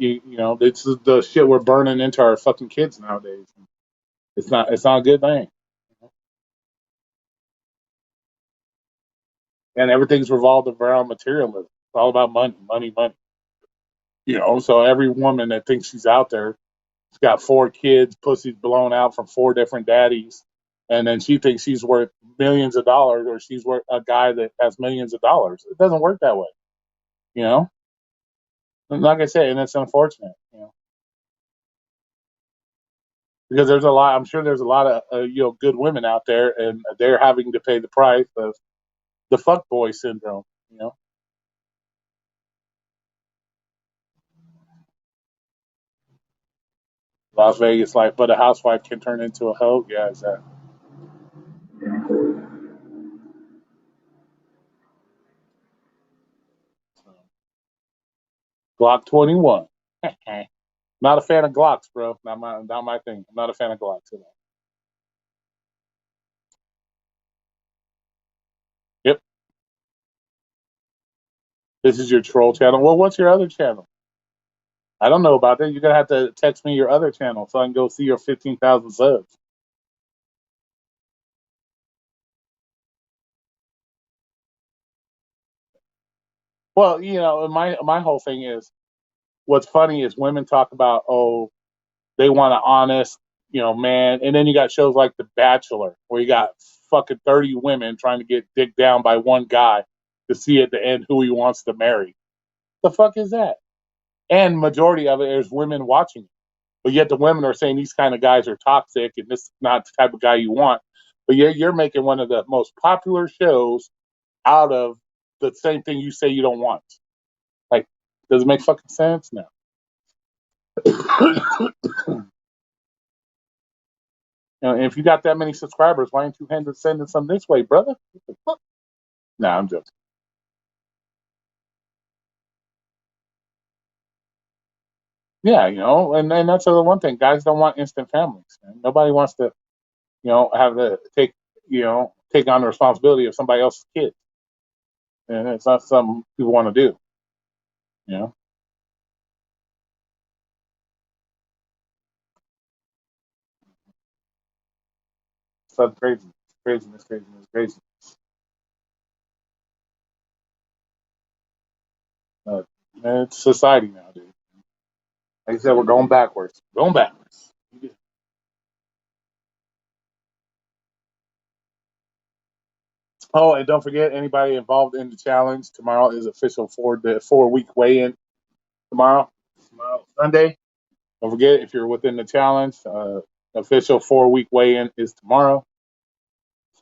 this is the shit we're burning into our fucking kids nowadays. It's not a good thing. And everything's revolved around materialism. It's all about money, money, money. So every woman that thinks she's out there, she's got 4 kids, pussy's blown out from 4 different daddies, and then she thinks she's worth millions of dollars, or she's worth a guy that has millions of dollars. It doesn't work that way, you know. Like I said, and it's unfortunate, because there's a lot. I'm sure there's a lot of good women out there, and they're having to pay the price of the fuck boy syndrome. Las Vegas life, but a housewife can turn into a hoe. Yeah, exactly. So, Glock 21. Not a fan of Glocks, bro. Not my thing. I'm not a fan of Glocks at all. Yep. This is your troll channel. Well, what's your other channel? I don't know about that. You're gonna have to text me your other channel so I can go see your 15,000 subs. Well, my whole thing is what's funny is women talk about, oh, they want an honest, man, and then you got shows like The Bachelor where you got fucking 30 women trying to get dicked down by one guy to see at the end who he wants to marry. The fuck is that? And majority of it is women watching it. But yet the women are saying these kind of guys are toxic and this is not the type of guy you want. But yet you're making one of the most popular shows out of the same thing you say you don't want. Like, does it make fucking sense? No. If you got that many subscribers, why aren't you sending some this way, brother? What the fuck? Nah, I'm joking. Yeah, and that's the one thing. Guys don't want instant families. Man. Nobody wants to, have to take on the responsibility of somebody else's kid. And it's not something people want to do. You know, so it's crazy, craziness, craziness, crazy. Uh, and it's society now, dude. Like I said, we're going backwards. Going backwards. Oh, and don't forget anybody involved in the challenge. Tomorrow is official for the 4 week weigh-in. Tomorrow, Sunday. Don't forget if you're within the challenge. Official 4 week weigh-in is tomorrow.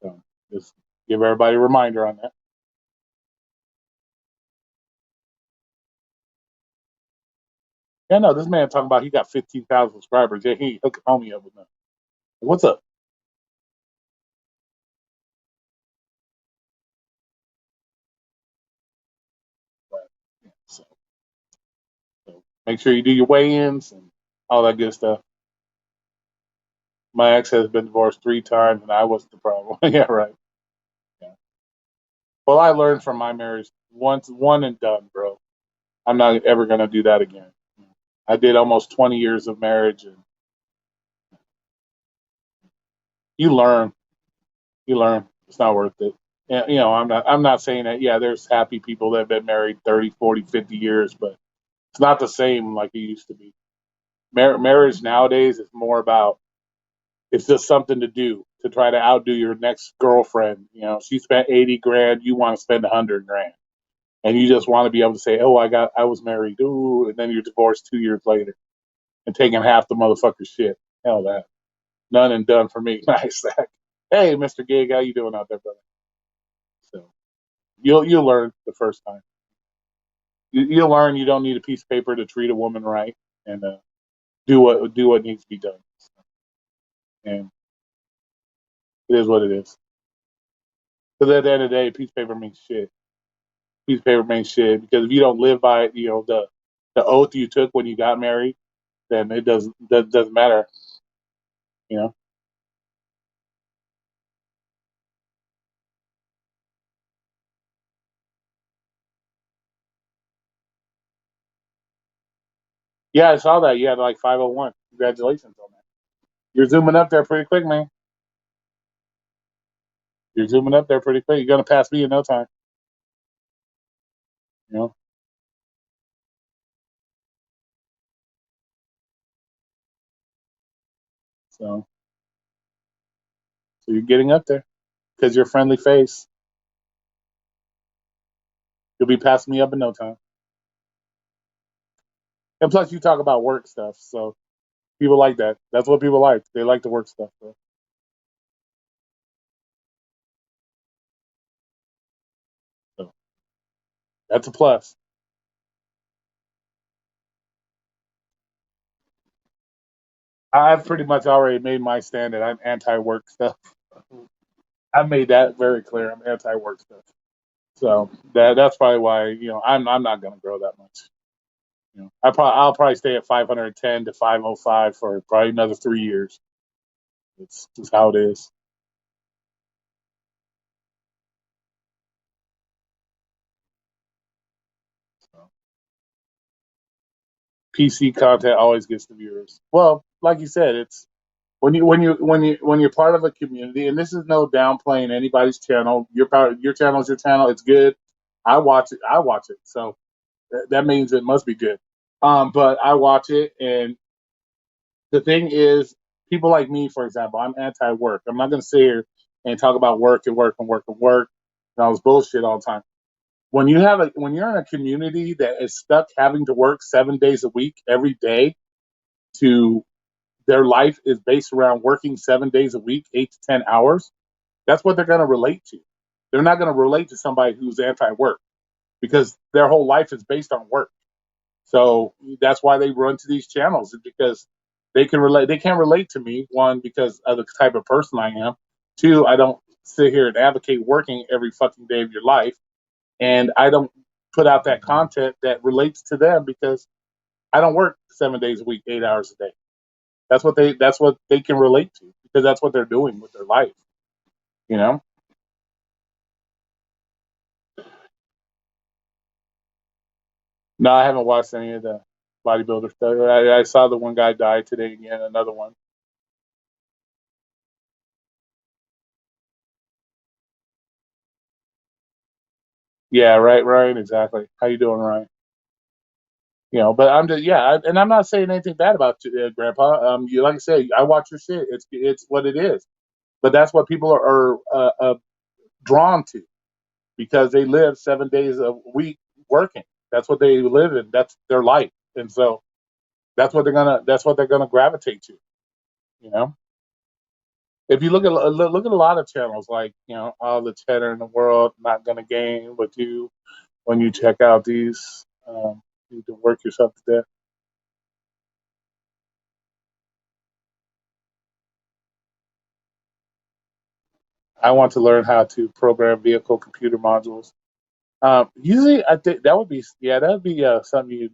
So just give everybody a reminder on that. Yeah, no, this man talking about he got 15,000 subscribers. Yeah, he hooked homie up with nothing. What's up? So, so make sure you do your weigh-ins and all that good stuff. My ex has been divorced 3 times, and I was the problem. Yeah, right. Yeah. Well, I learned from my marriage once, one and done, bro. I'm not ever gonna do that again. I did almost 20 years of marriage, and you learn. You learn. It's not worth it. And, I'm not saying that. Yeah, there's happy people that have been married 30, 40, 50 years, but it's not the same like it used to be. Marriage nowadays is more about it's just something to do to try to outdo your next girlfriend. She spent 80 grand, you want to spend 100 grand, and you just want to be able to say, "Oh, I was married," ooh, and then you're divorced 2 years later and taking half the motherfucker's shit. Hell, that none and done for me. Nice. Hey, Mr. Gig, how you doing out there, brother? So you'll learn the first time. You'll learn you don't need a piece of paper to treat a woman right, and do what needs to be done. And it is what it is. Because at the end of the day, a piece of paper means shit. Piece of paper means shit because if you don't live by it, the oath you took when you got married, then it doesn't matter. You know. Yeah, I saw that. You had like 501. Congratulations on that. You're zooming up there pretty quick, man. You're zooming up there pretty quick. You're gonna pass me in no time. You know. So you're getting up there because you're a friendly face. You'll be passing me up in no time. And plus, you talk about work stuff, so people like that. That's what people like. They like the work stuff. So that's a plus. I've pretty much already made my stand that I'm anti-work stuff. I've made that very clear. I'm anti-work stuff. So that's probably why I'm not going to grow that much. I'll probably stay at 510 to 505 for probably another 3 years. It's just how it is. So, PC content always gets the viewers. Well, like you said, it's when you're part of a community, and this is no downplaying anybody's channel. Your channel is your channel. It's good. I watch it. I watch it. So that means it must be good. But I watch it, and the thing is, people like me, for example, I'm anti-work. I'm not going to sit here and talk about work and work and work and work and all this bullshit all the time. When you're in a community that is stuck having to work 7 days a week every day, to their life is based around working 7 days a week, 8 to 10 hours, that's what they're going to relate to. They're not going to relate to somebody who's anti-work because their whole life is based on work. So that's why they run to these channels, because they can relate. They can't relate to me. One, because of the type of person I am. Two, I don't sit here and advocate working every fucking day of your life, and I don't put out that content that relates to them because I don't work 7 days a week, 8 hours a day. That's what they can relate to because that's what they're doing with their life. You know. No, I haven't watched any of the bodybuilder stuff. I saw the one guy die today again. Another one. Yeah, right, Ryan. Exactly. How you doing, Ryan? But I'm just and I'm not saying anything bad about you, Grandpa. You like I say, I watch your shit. It's what it is. But that's what people are drawn to because they live 7 days a week working. That's what they live in. That's their life, and so that's what they're gonna gravitate to. You know, if you look at a lot of channels, like all the cheddar in the world, not gonna gain with you when you check out these. You need to work yourself to death. I want to learn how to program vehicle computer modules. Usually, I think that would be that would be something you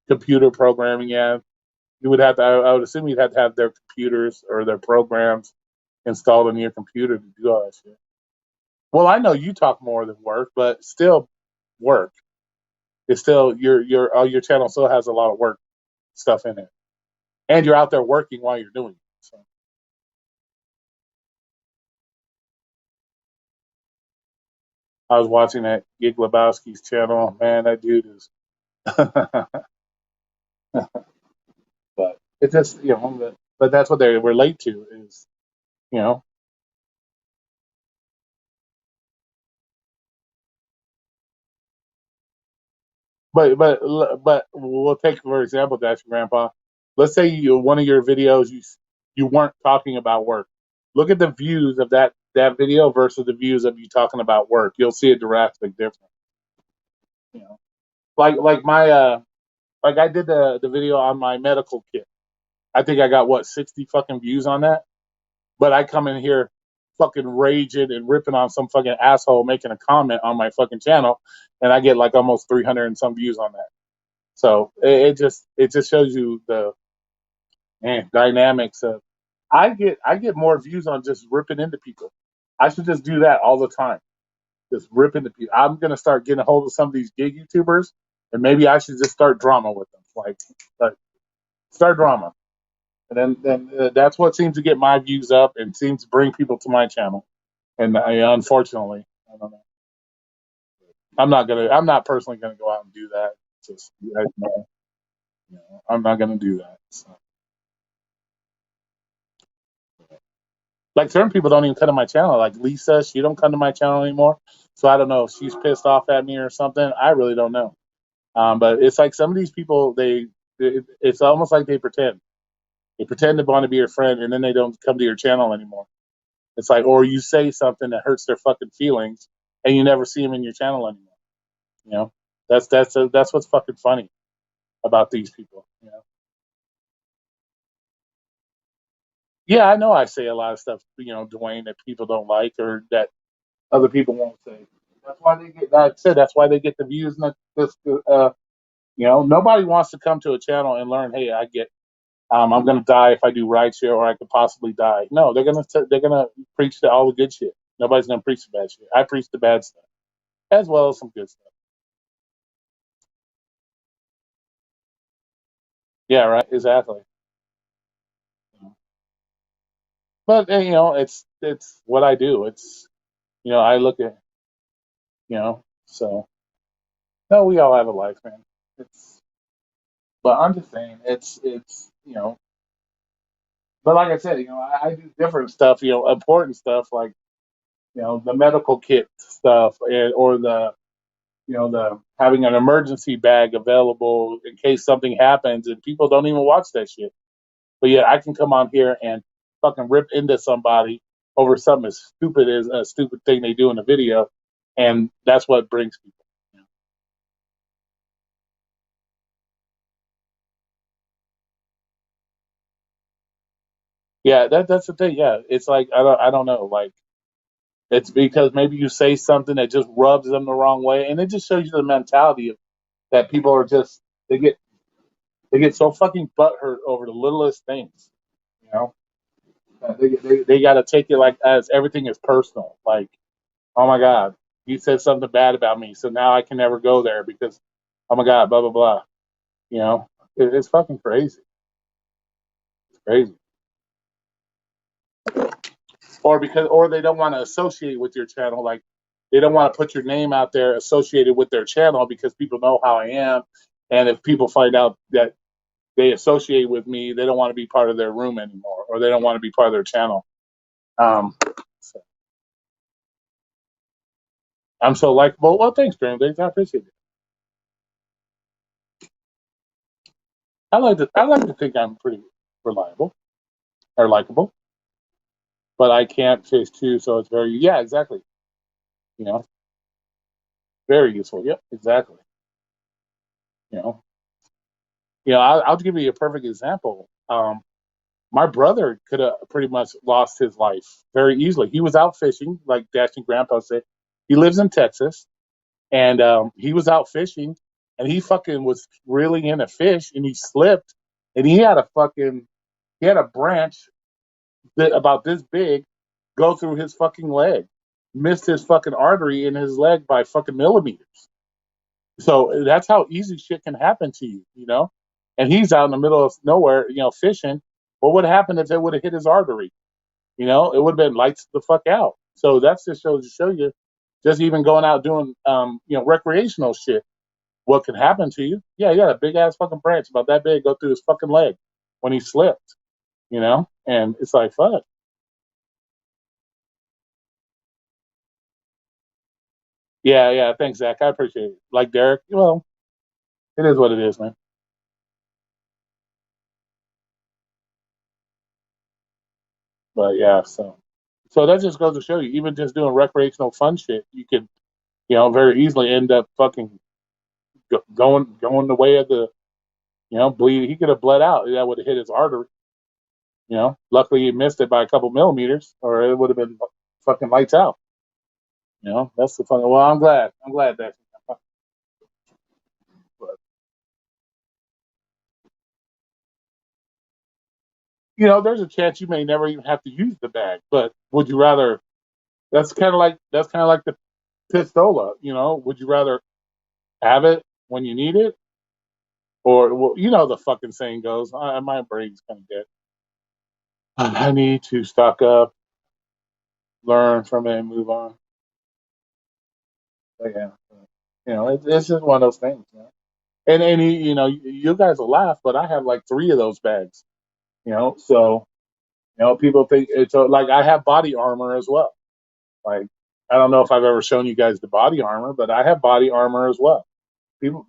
computer programming. Yeah, you would have to. I would assume you'd have to have their computers or their programs installed on your computer to do all that shit. Well, I know you talk more than work, but still work. It's still your channel still has a lot of work stuff in it, and you're out there working while you're doing it. So I was watching that Gig Lebowski's channel. Man, that dude is. But it just but that's what they relate to is you know but we'll take for example that grandpa, let's say one of your videos you weren't talking about work. Look at the views of that video versus the views of you talking about work. You'll see a drastic difference. you know like my like I did the video on my medical kit. I think I got what 60 fucking views on that. But I come in here fucking raging and ripping on some fucking asshole making a comment on my fucking channel, and I get like almost 300 and some views on that. So it just shows you the dynamics of. I get more views on just ripping into people. I should just do that all the time. Just rip into people. I'm gonna start getting a hold of some of these gig YouTubers, and maybe I should just start drama with them. Like start drama, and then that's what seems to get my views up and seems to bring people to my channel. And unfortunately, I don't know. I'm not personally gonna go out and do that. Just you guys know, I'm not gonna do that. So, like certain people don't even come to my channel. Like Lisa, she don't come to my channel anymore. So I don't know if she's pissed off at me or something. I really don't know. But it's like some of these people, it's almost like they pretend. They pretend to want to be your friend, and then they don't come to your channel anymore. It's like, or you say something that hurts their fucking feelings, and you never see them in your channel anymore. You know, that's what's fucking funny about these people. Yeah, I know I say a lot of stuff, Dwayne, that people don't like or that other people won't say. That's why they get. Like I said, that's why they get the views. And nobody wants to come to a channel and learn. Hey, I get. I'm gonna die if I do rideshare, or I could possibly die. No, they're gonna preach all the good shit. Nobody's gonna preach the bad shit. I preach the bad stuff as well as some good stuff. Yeah, right. Exactly. But it's what I do. It's I look at. So no, we all have a life, man. It's but I'm just saying it's. But like I said, I do different stuff, important stuff like the medical kit stuff, or the having an emergency bag available in case something happens, and people don't even watch that shit. But yeah, I can come on here and fucking rip into somebody over something as stupid as a stupid thing they do in a video, and that's what brings people. Yeah, that's the thing. Yeah, it's like I don't know. Like it's because maybe you say something that just rubs them the wrong way, and it just shows you the mentality of that people are just they get so fucking butthurt over the littlest things. You know, they got to take it like as everything is personal. Like, oh my god, he said something bad about me, so now I can never go there because, oh my god, blah blah blah. It's fucking crazy. It's crazy. Or they don't want to associate with your channel. Like, they don't want to put your name out there associated with their channel because people know how I am, and if people find out that they associate with me, they don't want to be part of their room anymore, or they don't want to be part of their channel. So I'm so likable. Well, thanks, Dream. I appreciate it. I like to think I'm pretty reliable or likable, but I can't fish too, so it's very yeah, exactly. You know, very useful. Yep, exactly. You know, I'll give you a perfect example. My brother could have pretty much lost his life very easily. He was out fishing, like Dashing Grandpa said. He lives in Texas, and he was out fishing, and he fucking was reeling in a fish, and he slipped, and he had a branch that about this big go through his fucking leg, missed his fucking artery in his leg by fucking millimeters. So that's how easy shit can happen to you. And he's out in the middle of nowhere, fishing. What would happen if it would have hit his artery? It would have been lights the fuck out. So that's just shows to show you, just even going out doing, recreational shit, what can happen to you. Yeah, he got a big ass fucking branch about that big go through his fucking leg when he slipped. And it's like fuck. Yeah, yeah. Thanks, Zach. I appreciate it. Like Derek, well, it is what it is, man. But yeah, so that just goes to show you, even just doing recreational fun shit, you could, very easily end up fucking going the way of the, bleed. He could have bled out. That would have hit his artery. Luckily he missed it by a couple millimeters, or it would have been fucking lights out. That's the fun. Well, I'm glad. I'm glad that. But, there's a chance you may never even have to use the bag. But would you rather? That's kind of like the pistola. Would you rather have it when you need it, or well, the fucking saying goes, my brain's kind of dead. I need to stock up, learn from it, and move on. But yeah, it's just one of those things. And you guys will laugh, but I have like three of those bags. So people think it's like I have body armor as well. Like, I don't know if I've ever shown you guys the body armor, but I have body armor as well. People,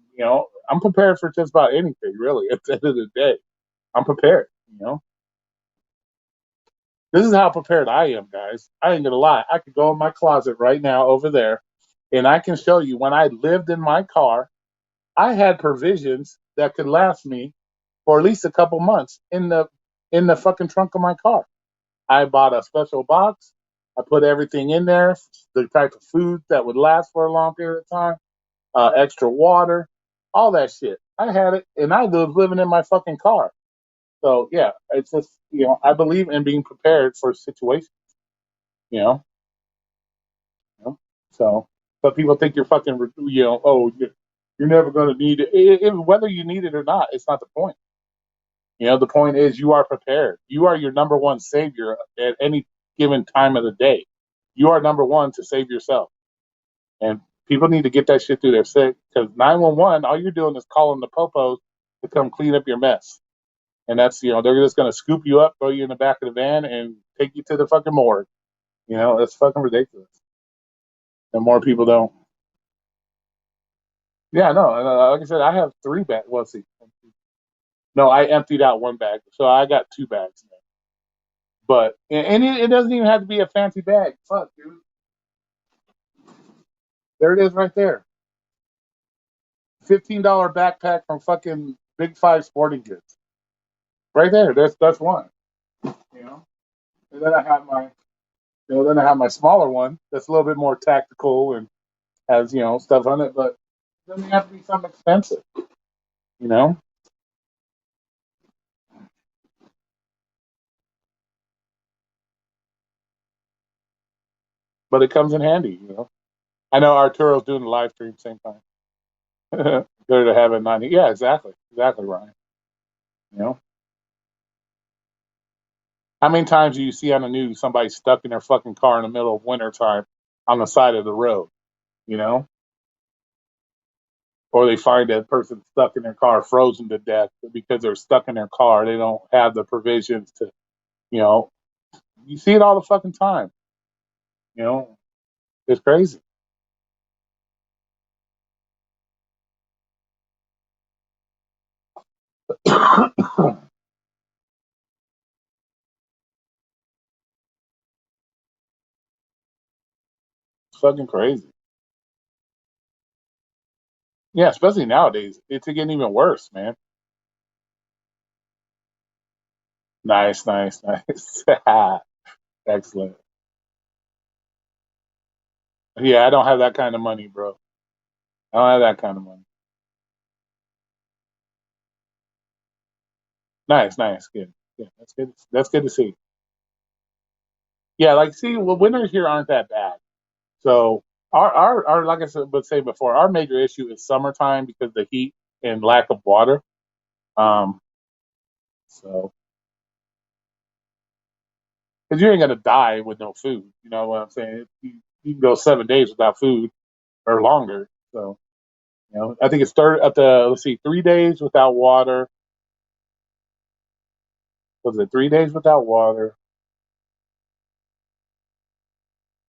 I'm prepared for just about anything, really. At the end of the day, I'm prepared. This is how prepared I am, guys. I ain't gonna lie. I could go in my closet right now over there, and I can show you when I lived in my car, I had provisions that could last me for at least a couple months in the fucking trunk of my car. I bought a special box. I put everything in there, the type of food that would last for a long period of time, extra water, all that shit. I had it, and I was living in my fucking car. So yeah, it's just I believe in being prepared for situations. You know, you know? So, but people think you're fucking, oh, you're never going to need it. Whether you need it or not, it's not the point. The point is you are prepared. You are your number one savior at any given time of the day. You are number one to save yourself. And People need to get that shit through their sick because 911, all you're doing is calling the popos to come clean up your mess. And that's, they're just going to scoop you up, throw you in the back of the van, and take you to the fucking morgue. That's fucking ridiculous. And more people don't. Yeah, no. Like I said, I have 3 bags. Well, let's see. No, I emptied out 1 bag. So I got 2 bags now. But, and it doesn't even have to be a fancy bag. Fuck, dude. There it is right there. $15 backpack from fucking Big Five Sporting Goods. Right there. That's one. And then I have my smaller one that's a little bit more tactical and has stuff on it, but it doesn't have to be something expensive, you know. But it comes in handy. I know Arturo's doing the live stream same time. Better to have it 90. Yeah, exactly, Ryan. You know, how many times do you see on the news somebody stuck in their fucking car in the middle of winter time on the side of the road? You know, or they find that person stuck in their car, frozen to death because they're stuck in their car. They don't have the provisions to, you know, you see it all the fucking time. It's crazy. It's fucking crazy. Yeah, especially nowadays. It's getting even worse, man. Nice, nice, nice. Excellent. Yeah, I don't have that kind of money, bro. I don't have that kind of money. Nice, nice, good. Yeah, that's good. That's good to see. Yeah, like see, well, winters here aren't that bad. So our like I said, but say before, our major issue is summertime because of the heat and lack of water. Um, so because you ain't gonna die with no food. You know what I'm saying? You can go 7 days without food or longer. So I think it's third at the let's see, 3 days without water. Was it 3 days without water?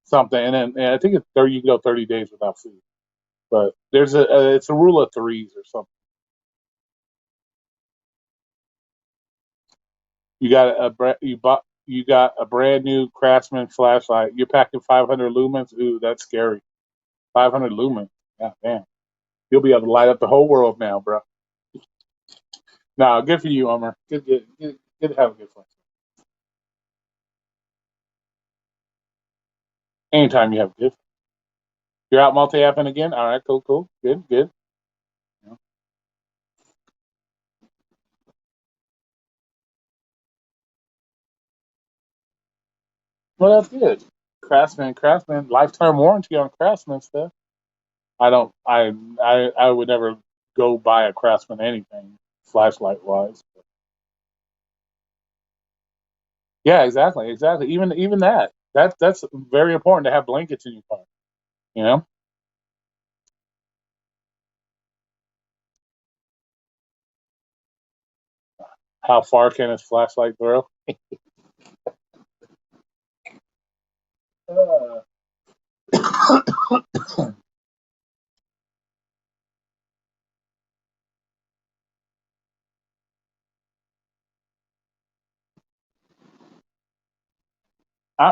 Something, and then and I think it's 30. You can go 30 days without food, but there's it's a rule of threes or something. You got you got a brand new Craftsman flashlight. You're packing 500 lumens. Ooh, that's scary. 500 lumens. Yeah, man, you'll be able to light up the whole world now, bro. Nah, good for you, Omar. Good to have a good fun. Anytime you have good. You're out multi-apping again. All right, cool, cool, good, good. Yeah. Well, that's good. Craftsman, lifetime warranty on Craftsman stuff. I don't. I would never go buy a Craftsman anything flashlight wise. Yeah, exactly, exactly. Even that. That's very important to have blankets in your car. You know, how far can a flashlight throw? Uh,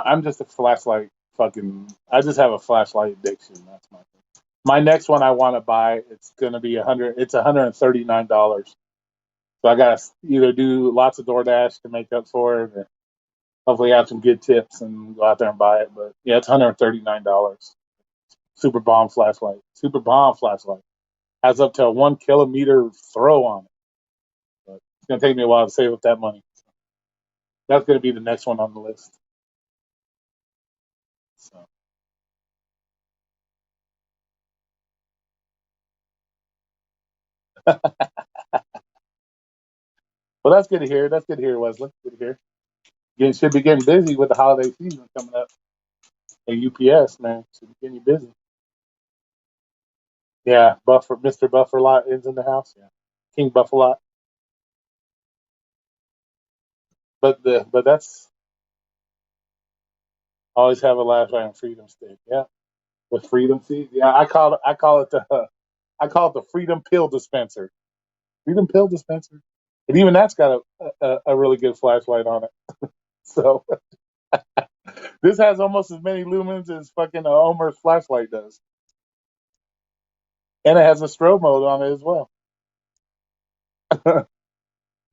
I'm just a flashlight fucking. I just have a flashlight addiction. That's my thing. My next one I want to buy. It's gonna be 100. It's $139. So I gotta either do lots of DoorDash to make up for it, or hopefully have some good tips and go out there and buy it. But yeah, it's $139. Super bomb flashlight. Super bomb flashlight. Has up to a 1 kilometer throw on it. But it's gonna take me a while to save up that money. That's gonna be the next one on the list. So well that's good to hear. That's good to hear, Wesley. Good to hear. You should be getting busy with the holiday season coming up. And UPS, man, should be getting you busy. Yeah, Buffer, Mr. Buffer Lot is in the house. Yeah, King Buffer Lot. But that's always have a last on Freedom Stick. Yeah, with Freedom Seeds. Yeah, I call it the Freedom Pill Dispenser. Freedom Pill Dispenser, and even that's got a really good flashlight on it. So this has almost as many lumens as fucking Homer's flashlight does, and it has a strobe mode on it as well.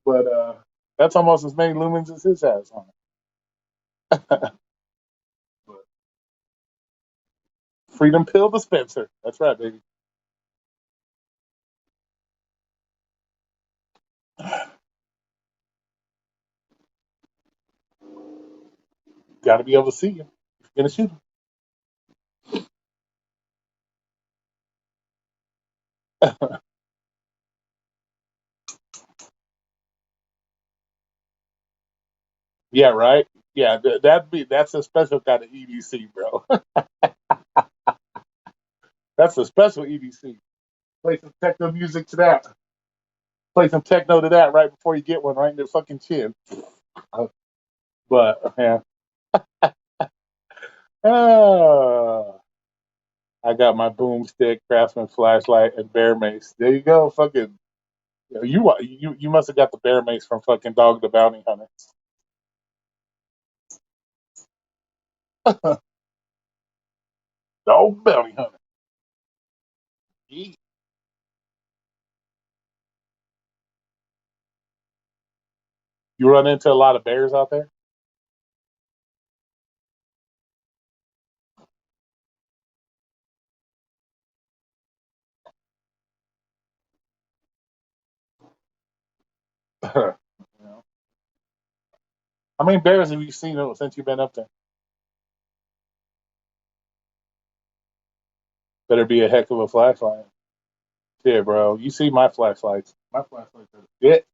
But that's almost as many lumens as his has on it. But Freedom Pill Dispenser. That's right, baby. Got to be able to see him. You're gonna shoot him. Yeah, right. Yeah, that's a special kind of EDC, bro. That's a special EDC. Play some techno music to that. Play some techno to that right before you get one right in the fucking chin. But yeah, uh, I got my boomstick, craftsman flashlight, and bear mace. There you go. Fucking you must have got the bear mace from fucking Dog the Bounty Hunter. Dog Bounty Hunter. Yeet. You run into a lot of bears out there. You know? How many bears have you seen since you've been up there? Better be a heck of a flashlight. Yeah, bro. You see my flashlights. My flashlights are shit.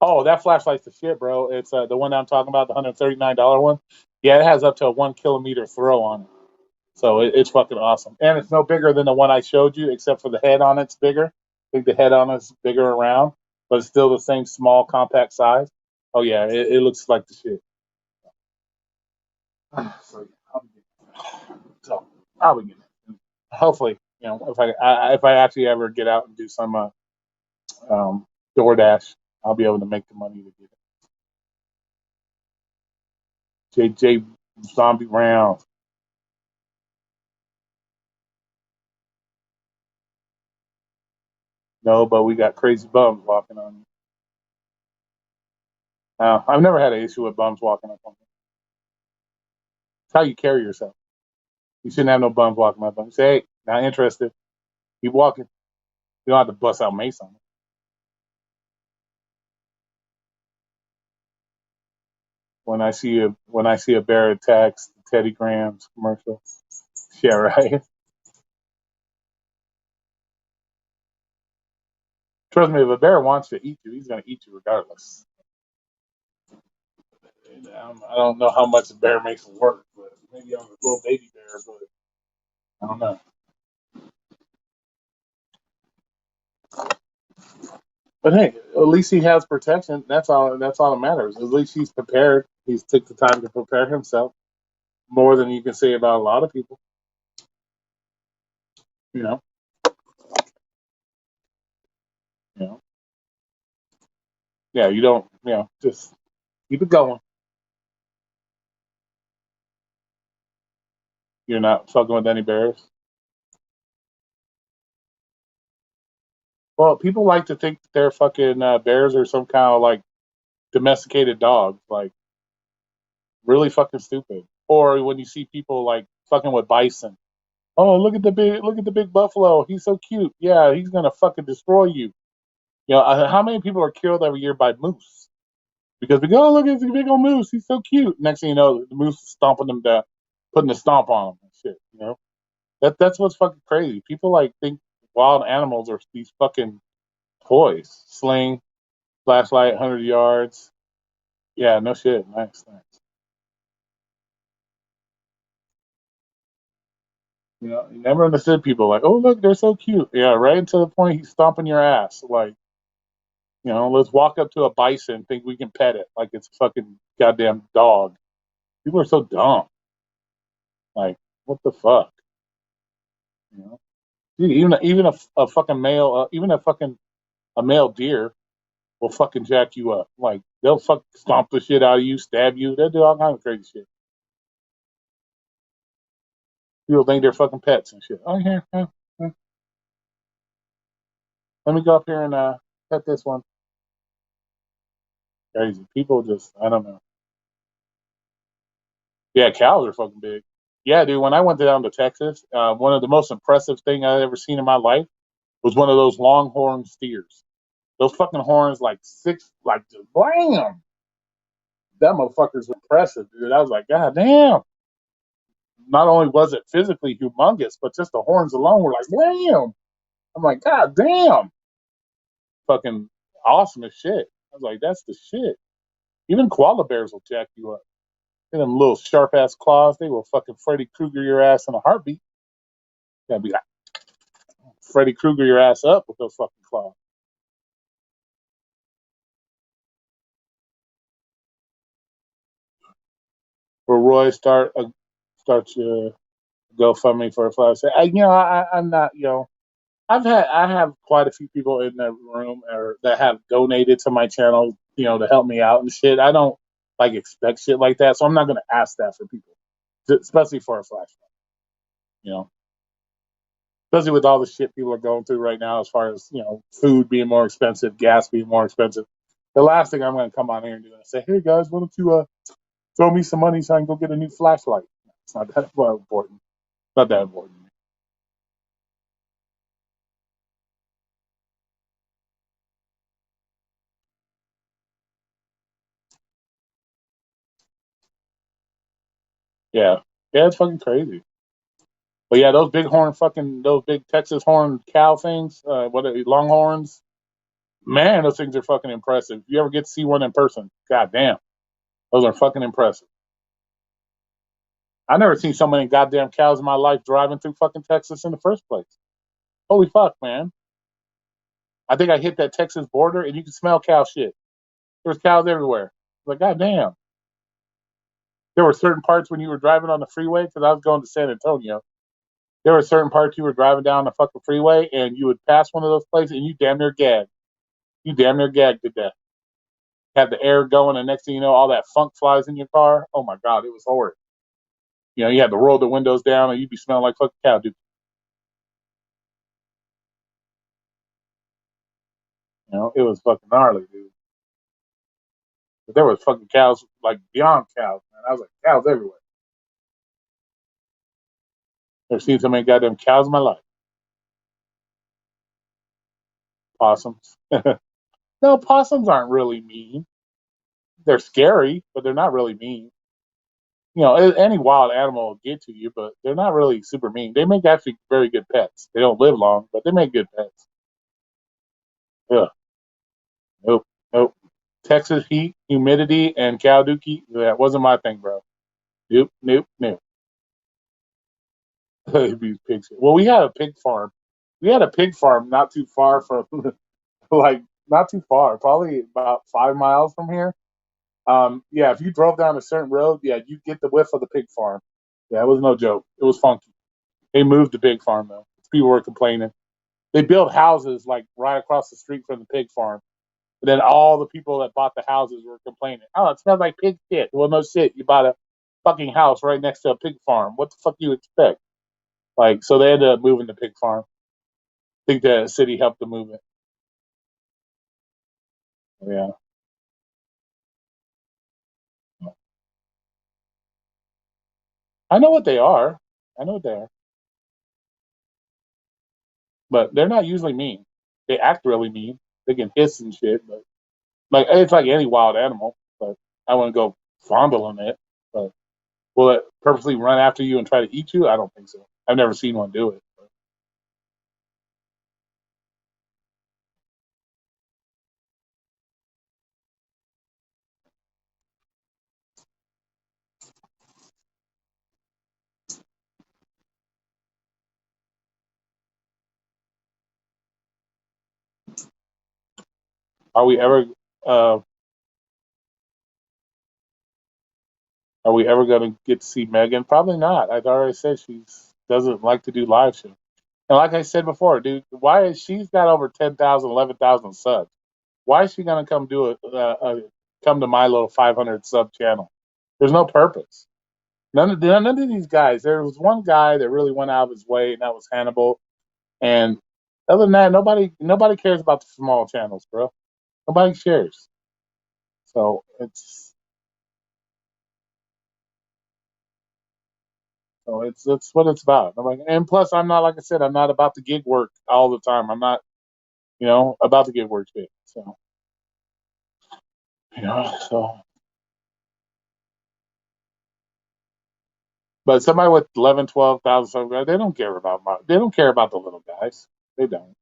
Oh, that flashlight's the shit, bro. It's the one that I'm talking about, the $139 one. Yeah, it has up to a 1 kilometer throw on it. So it's fucking awesome. And it's no bigger than the one I showed you, except for the head on it's bigger. I think the head on it's bigger around, but it's still the same small, compact size. Oh, yeah, it looks like the shit. So, yeah, so I'll be getting it. Hopefully, if I actually ever get out and do some um, DoorDash, I'll be able to make the money to get it. JJ Zombie Round. No, but we got crazy bums walking on you. I've never had an issue with bums walking up on me. It's how you carry yourself. You shouldn't have no bums walking up on you. Say, hey, not interested. Keep walking. You don't have to bust out mace on me. When I see a bear attacks the Teddy Grahams commercial. Yeah, right. Trust me, if a bear wants to eat you, he's gonna eat you regardless. And, I don't know how much a bear makes it work, but maybe on a little baby bear, but I don't know. But hey, at least he has protection. That's all. That's all that matters. At least he's prepared. He's took the time to prepare himself more than you can say about a lot of people. You know. You know. Yeah. You don't. Just keep it going. You're not fucking with any bears. Well, people like to think that their fucking bears are some kind of like domesticated dogs, like really fucking stupid. Or when you see people like fucking with bison. Oh, look at the big buffalo. He's so cute. Yeah, he's gonna fucking destroy you. How many people are killed every year by moose? Because we go, oh, look at this big old moose. He's so cute. Next thing you know, the moose is stomping them down, putting a stomp on them and shit. That's what's fucking crazy. People like think wild animals are these fucking toys. Sling, flashlight, 100 yards. Yeah, no shit. Nice, nice. You never understood people like, oh look, they're so cute. Yeah, right until the point he's stomping your ass. Like, let's walk up to a bison, think we can pet it like it's a fucking goddamn dog. People are so dumb. Like, what the fuck? You know, Dude, even a fucking male, even a male deer will fucking jack you up. Like, they'll fuck stomp the shit out of you, stab you. They'll do all kinds of crazy shit. People think they're fucking pets and shit. Oh, here. Let me go up here and pet this one. Crazy. People just, I don't know. Yeah, cows are fucking big. Yeah, dude. When I went down to Texas, one of the most impressive thing I ever seen in my life was one of those longhorn steers. Those fucking horns, like six, like just blam. That motherfucker's impressive, dude. I was like, God damn. Not only was it physically humongous, but just the horns alone were like, damn. I'm like, God damn. Fucking awesome as shit. I was like, that's the shit. Even koala bears will jack you up. And them little sharp ass claws, they will fucking Freddy Krueger your ass in a heartbeat. Gotta be like Freddy Krueger your ass up with those fucking claws. Will Roy start your GoFundMe for a flash? I'm not. I have quite a few people in the room or that have donated to my channel, to help me out and shit. I don't like expect shit like that, so I'm not gonna ask that for people, especially for a flashlight. You know, especially with all the shit people are going through right now, as far as food being more expensive, gas being more expensive. The last thing I'm gonna come on here and do is say, "Hey guys, why don't you throw me some money so I can go get a new flashlight?" It's not that well important. Not that important. Yeah, yeah, it's fucking crazy. But yeah, those big Texas horn cow things, what are longhorns? Man, those things are fucking impressive. If you ever get to see one in person, god damn, those are fucking impressive. I never seen so many goddamn cows in my life driving through fucking Texas in the first place. Holy fuck, man! I think I hit that Texas border and you can smell cow shit. There's cows everywhere. Like goddamn, there were certain parts when you were driving on the freeway because I was going to San Antonio. There were certain parts you were driving down the fucking freeway and you would pass one of those places and you damn near gagged. You damn near gagged to death. Have the air going, and next thing you know, all that funk flies in your car. Oh my god, it was horrid. You had to roll the windows down, and you'd be smelling like fucking cow, dude. It was fucking gnarly, dude. But there was fucking cows, like beyond cows, man. I was like, cows everywhere. Never seen so many goddamn cows in my life. Possums. No, possums aren't really mean. They're scary, but they're not really mean. Any wild animal will get to you, but they're not really super mean. They make actually very good pets. They don't live long, but they make good pets. Yeah. Nope. Nope. Texas heat, humidity, and cow dookie. That wasn't my thing, bro. Nope. Nope. Nope. These pigs. Well, we had a pig farm. We had a pig farm not too far from, like, not too far, probably about 5 miles from here. Yeah, if you drove down a certain road, yeah, you get the whiff of the pig farm. Yeah, it was no joke. It was funky. They moved the pig farm though. People were complaining. They built houses like right across the street from the pig farm. But then all the people that bought the houses were complaining. Oh, it smells like pig shit. Well, no shit. You bought a fucking house right next to a pig farm. What the fuck do you expect? Like, so they ended up moving the pig farm. I think the city helped them move it. Yeah. I know what they are. I know what they are. But they're not usually mean. They act really mean. They can hiss and shit, but like it's like any wild animal. But I wouldn't go fondling it. But will it purposely run after you and try to eat you? I don't think so. I've never seen one do it. Are we ever uh, are we ever going to get to see Megan? Probably not. I've already said she doesn't like to do live shows. And like I said before, dude, why is she's got over 10,000, 11,000 subs? Why is she going to come do come to my little 500 sub channel? There's no purpose. None of these guys. There was one guy that really went out of his way, and that was Hannibal. And other than that, nobody cares about the small channels, bro. Nobody cares. So it's that's what it's about. And plus, I'm not like I said, I'm not about the gig work all the time. I'm not, about the gig work shit. So so. But somebody with 11, 12,000 subscribers, they don't care about they don't care about the little guys. They don't.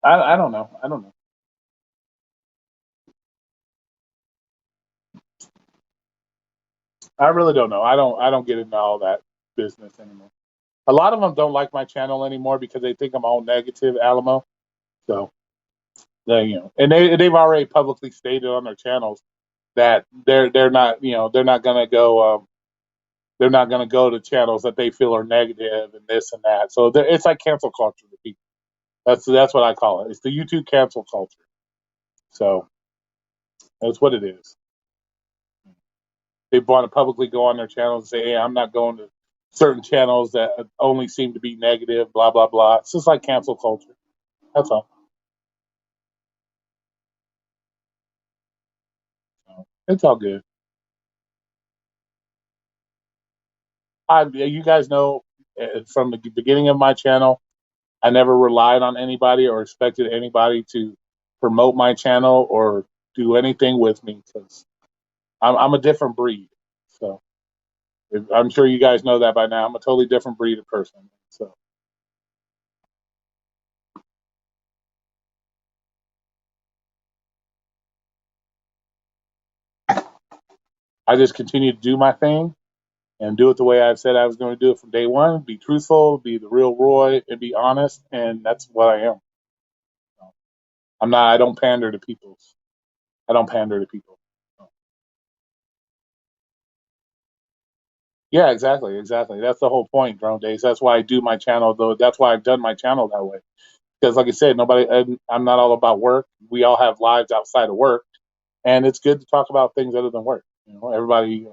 I don't know. I don't know. I really don't know. I don't get into all that business anymore. A lot of them don't like my channel anymore because they think I'm all negative, Alamo. So and they've already publicly stated on their channels that they're not, they're not gonna go. They're not gonna go to channels that they feel are negative and this and that. So it's like cancel culture to people. That's what I call it. It's the YouTube cancel culture. So that's what it is. They want to publicly go on their channels and say, "Hey, I'm not going to certain channels that only seem to be negative." Blah blah blah. It's just like cancel culture. That's all. So, it's all good. You guys know from the beginning of my channel, I never relied on anybody or expected anybody to promote my channel or do anything with me because I'm a different breed. So I'm sure you guys know that by now. I'm a totally different breed of person. So I just continue to do my thing and do it the way I've said I was going to do it from day one. Be truthful, be the real Roy, and be honest. And that's what I am. So I'm not. I don't pander to people. I don't pander to people. So, yeah, exactly, exactly. That's the whole point, Drone Days. That's why I do my channel, though. That's why I've done my channel that way. Because, like I said, nobody. I'm not all about work. We all have lives outside of work, and it's good to talk about things other than work. Everybody.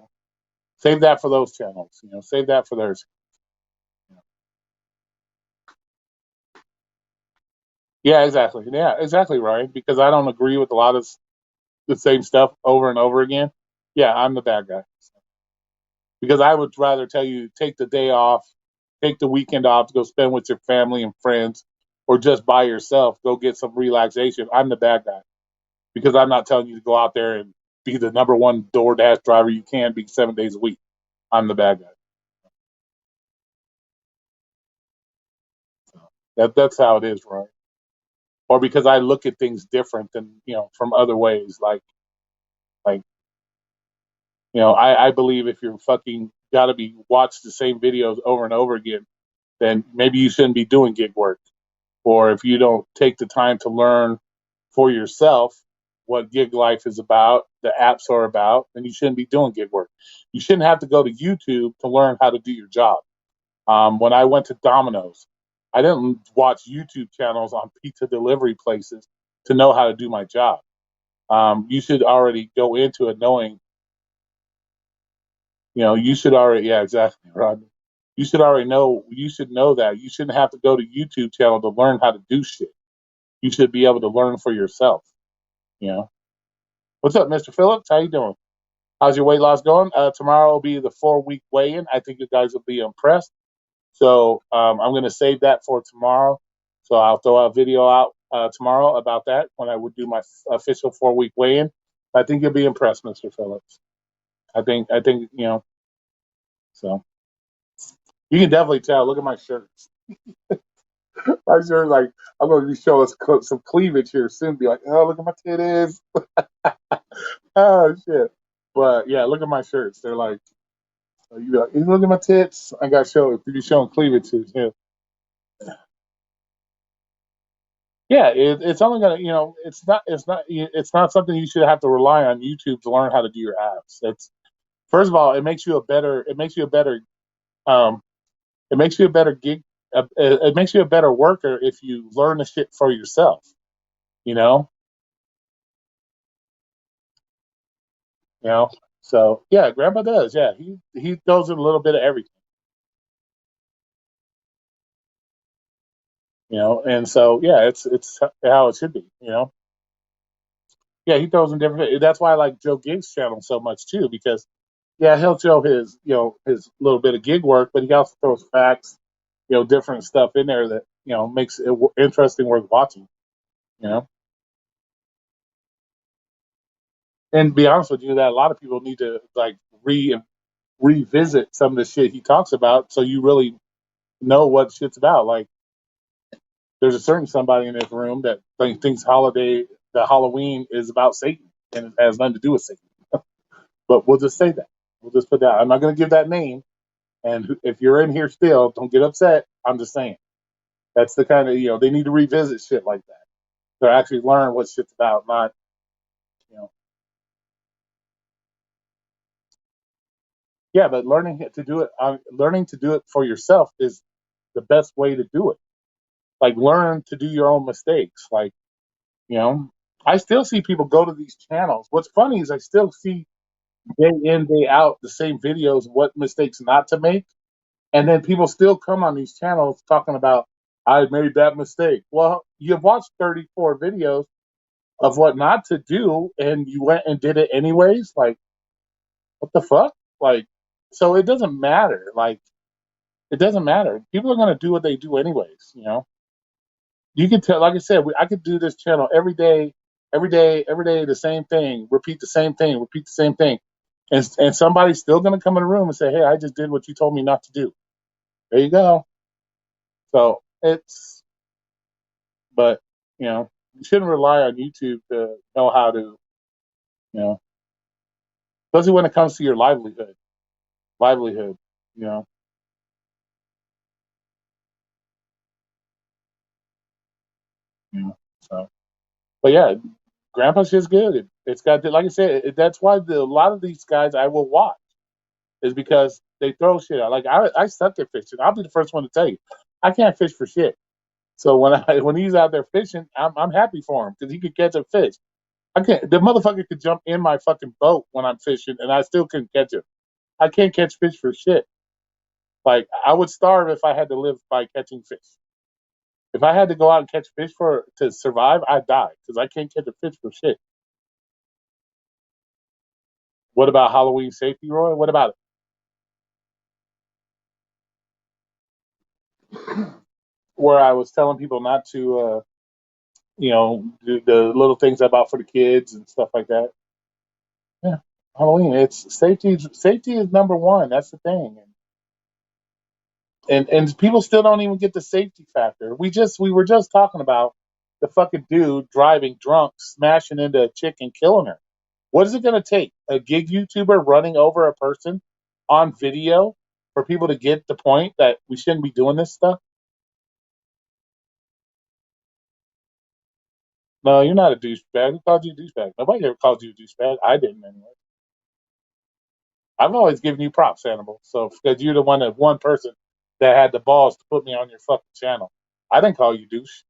Save that for those channels. Save that for theirs. Yeah, exactly. Yeah, exactly, Ryan. Because I don't agree with a lot of the same stuff over and over again. Yeah, I'm the bad guy. Because I would rather tell you take the day off, take the weekend off to go spend with your family and friends, or just by yourself, go get some relaxation. I'm the bad guy because I'm not telling you to go out there and be the number one DoorDash driver you can be 7 days a week. I'm the bad guy. That's how it is, right? Or because I look at things different than from other ways, like I believe if you're fucking got to be watch the same videos over and over again, then maybe you shouldn't be doing gig work. Or if you don't take the time to learn for yourself what gig life is about, the apps are about, then you shouldn't be doing gig work. You shouldn't have to go to YouTube to learn how to do your job. When I went to Domino's, I didn't watch YouTube channels on pizza delivery places to know how to do my job. You should already go into it knowing, you should already, yeah, exactly, Rodney. You should know that. You shouldn't have to go to YouTube channel to learn how to do shit. You should be able to learn for yourself. You know. What's up, Mr. Phillips? How you doing? How's your weight loss going? Tomorrow will be the 4 week weigh-in. I think you guys will be impressed. So I'm going to save that for tomorrow. So I'll throw a video out tomorrow about that when I would do my official 4 week weigh-in. I think you'll be impressed, Mr. Phillips. I think. So you can definitely tell. Look at my shirt. I'm sure, like, I'm going to be showing us some cleavage here soon. Be like, oh, look at my titties. Oh shit. But yeah, look at my shirts. They're like, you be like, you look at my tits. I got to show if you be showing cleavages. Yeah, yeah. It's only gonna, it's not something you should have to rely on YouTube to learn how to do your apps. It's first of all, um, it makes you a better gig. It makes you a better worker if you learn the shit for yourself. You know, you know. So yeah, Grandpa does. Yeah, he throws in a little bit of everything. And so yeah, it's how it should be. Yeah, he throws in different. That's why I like Joe Gigg's channel so much too, because yeah, he'll show his little bit of gig work, but he also throws facts, different stuff in there that makes it interesting, worth watching. You know, and to be honest with you, that a lot of people need to like revisit some of the shit he talks about, so you really know what shit's about. Like, there's a certain somebody in this room that thinks Halloween is about Satan, and it has nothing to do with Satan. But we'll just say that. We'll just put that. I'm not going to give that name. And if you're in here still, don't get upset. I'm just saying that's the kind of they need to revisit shit like that to actually learn what shit's about. Not you know yeah, but learning to do it for yourself is the best way to do it. Like, learn to do your own mistakes. Like, you know, I still see people go to these channels. What's funny is I still see day in, day out the same videos, what mistakes not to make. And then people still come on these channels talking about, I made that mistake. Well, you've watched 34 videos of what not to do, and you went and did it anyways. Like, what the fuck? Like, so it doesn't matter. Like, it doesn't matter. People are going to do what they do anyways. You can tell, like I said, I could do this channel every day, every day, every day, the same thing, repeat the same thing, repeat the same thing. And somebody's still going to come in the room and say, hey, I just did what you told me not to do. There you go. So but, you shouldn't rely on YouTube to know how to, you know, especially when it comes to your livelihood, you know, so, but yeah, Grandpa's just good. It's got, like I said, that's why a lot of these guys I will watch is because they throw shit out. Like, I suck at fishing. I'll be the first one to tell you, I can't fish for shit. So when he's out there fishing, I'm happy for him because he could catch a fish. I can't. The motherfucker could jump in my fucking boat when I'm fishing, and I still couldn't catch him. I can't catch fish for shit. Like, I would starve if I had to live by catching fish. If I had to go out and catch fish to survive, I'd die because I can't catch a fish for shit. What about Halloween safety, Roy? What about it? Where I was telling people not to, do the little things I bought for the kids and stuff like that. Yeah, Halloween. It's safety. Safety is number one. That's the thing. And people still don't even get the safety factor. We were just talking about the fucking dude driving drunk, smashing into a chick and killing her. What is it going to take? A gig YouTuber running over a person on video for people to get the point that we shouldn't be doing this stuff? No, you're not a douchebag. Who called you a douchebag? Nobody ever called you a douchebag. I didn't anyway. I've always given you props, Hannibal. So because you're the one person that had the balls to put me on your fucking channel. I didn't call you douche.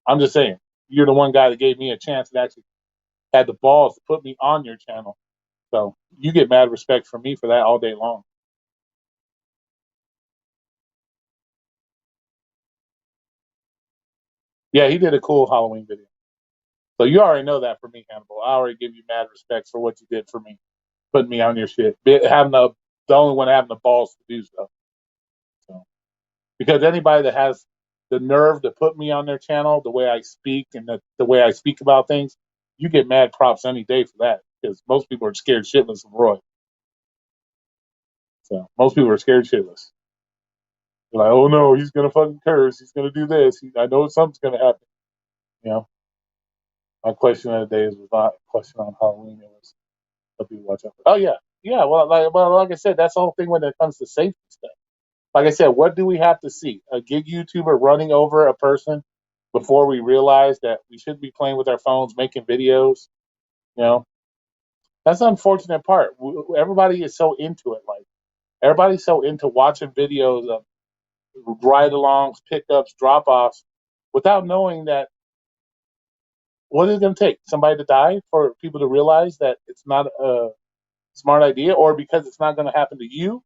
I'm just saying you're the one guy that gave me a chance and actually had the balls to put me on your channel. So you get mad respect from me for that all day long. Yeah, he did a cool Halloween video. So you already know that for me, Hannibal. I already give you mad respect for what you did for me, putting me on your shit, having the only one having the balls to do so. So because anybody that has the nerve to put me on their channel, the way I speak and the way I speak about things, you get mad props any day for that because most people are scared shitless of Roy. So most people are scared shitless. You're like, oh no, he's gonna fucking curse. He's gonna do this. I know something's gonna happen. You know, my question of the day was not a question on Halloween. It was what people watch out for. Oh yeah, yeah. Well, like I said, that's the whole thing when it comes to safety stuff. Like I said, what do we have to see? A gig YouTuber running over a person before we realize that we shouldn't be playing with our phones, making videos. You know, that's the unfortunate part. Everybody is so into it. Like everybody's so into watching videos of ride-alongs, pickups, drop-offs, without knowing that what is it going to take? Somebody to die for people to realize that it's not a smart idea, or because it's not going to happen to you?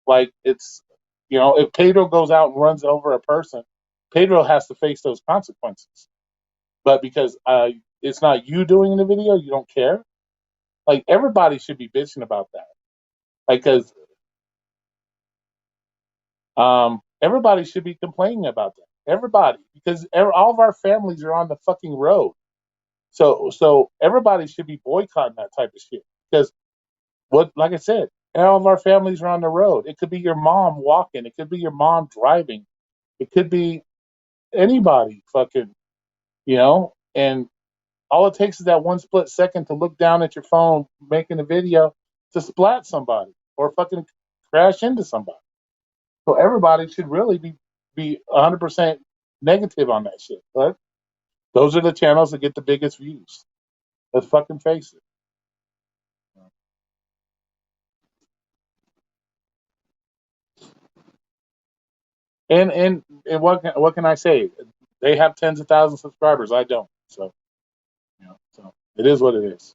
Like it's, if Pedro goes out and runs over a person, Pedro has to face those consequences. But because it's not you doing the video, you don't care. Like everybody should be bitching about that. Like because everybody should be complaining about that. Everybody, because all of our families are on the fucking road. So everybody should be boycotting that type of shit. Because like I said, all of our families are on the road. It could be your mom walking. It could be your mom driving. It could be anybody fucking, and all it takes is that one split second to look down at your phone making a video to splat somebody or fucking crash into somebody. So everybody should really be 100% negative on that shit. But those are the channels that get the biggest views. Let's fucking face it. And what can I say? They have tens of thousands of subscribers. I don't. So it is what it is.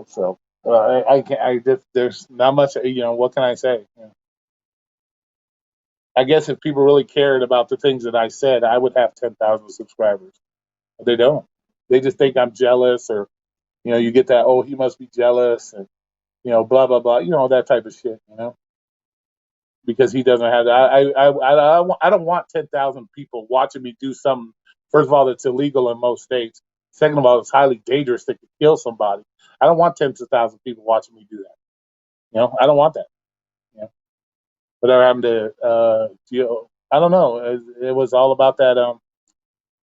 So I can I just there's not much. What can I say? I guess if people really cared about the things that I said, I would have 10,000 subscribers. But they don't. They just think I'm jealous, or you get that. Oh, he must be jealous, and blah blah blah. That type of shit. Because he doesn't have that. I don't want 10,000 people watching me do something. First of all, that's illegal in most states. Second of all, it's highly dangerous that could kill somebody. I don't want tens of thousands of people watching me do that. I don't want that. Whatever happened to I don't know. It was all about that.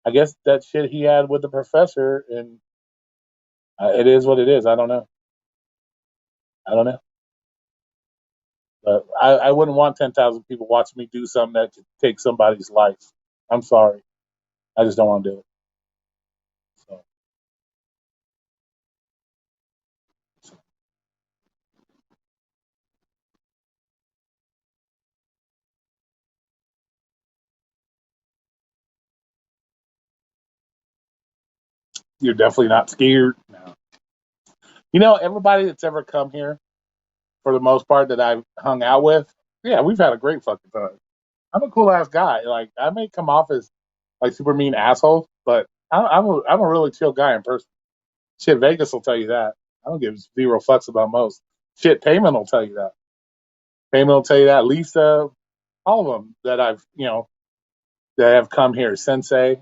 I guess that shit he had with the professor, and it is what it is. I don't know. I don't know. But I wouldn't want 10,000 people watching me do something that could take somebody's life. I'm sorry. I just don't want to do it. So, so you're definitely not scared. No. Everybody that's ever come here, for the most part, that I've hung out with, yeah, we've had a great fucking time. I'm a cool ass guy. Like I may come off as like super mean asshole, but I'm a really chill guy in person. Shit, Vegas will tell you that. I don't give zero fucks about most. Shit, Payment will tell you that. Payment will tell you that. Lisa, all of them that that have come here. Sensei,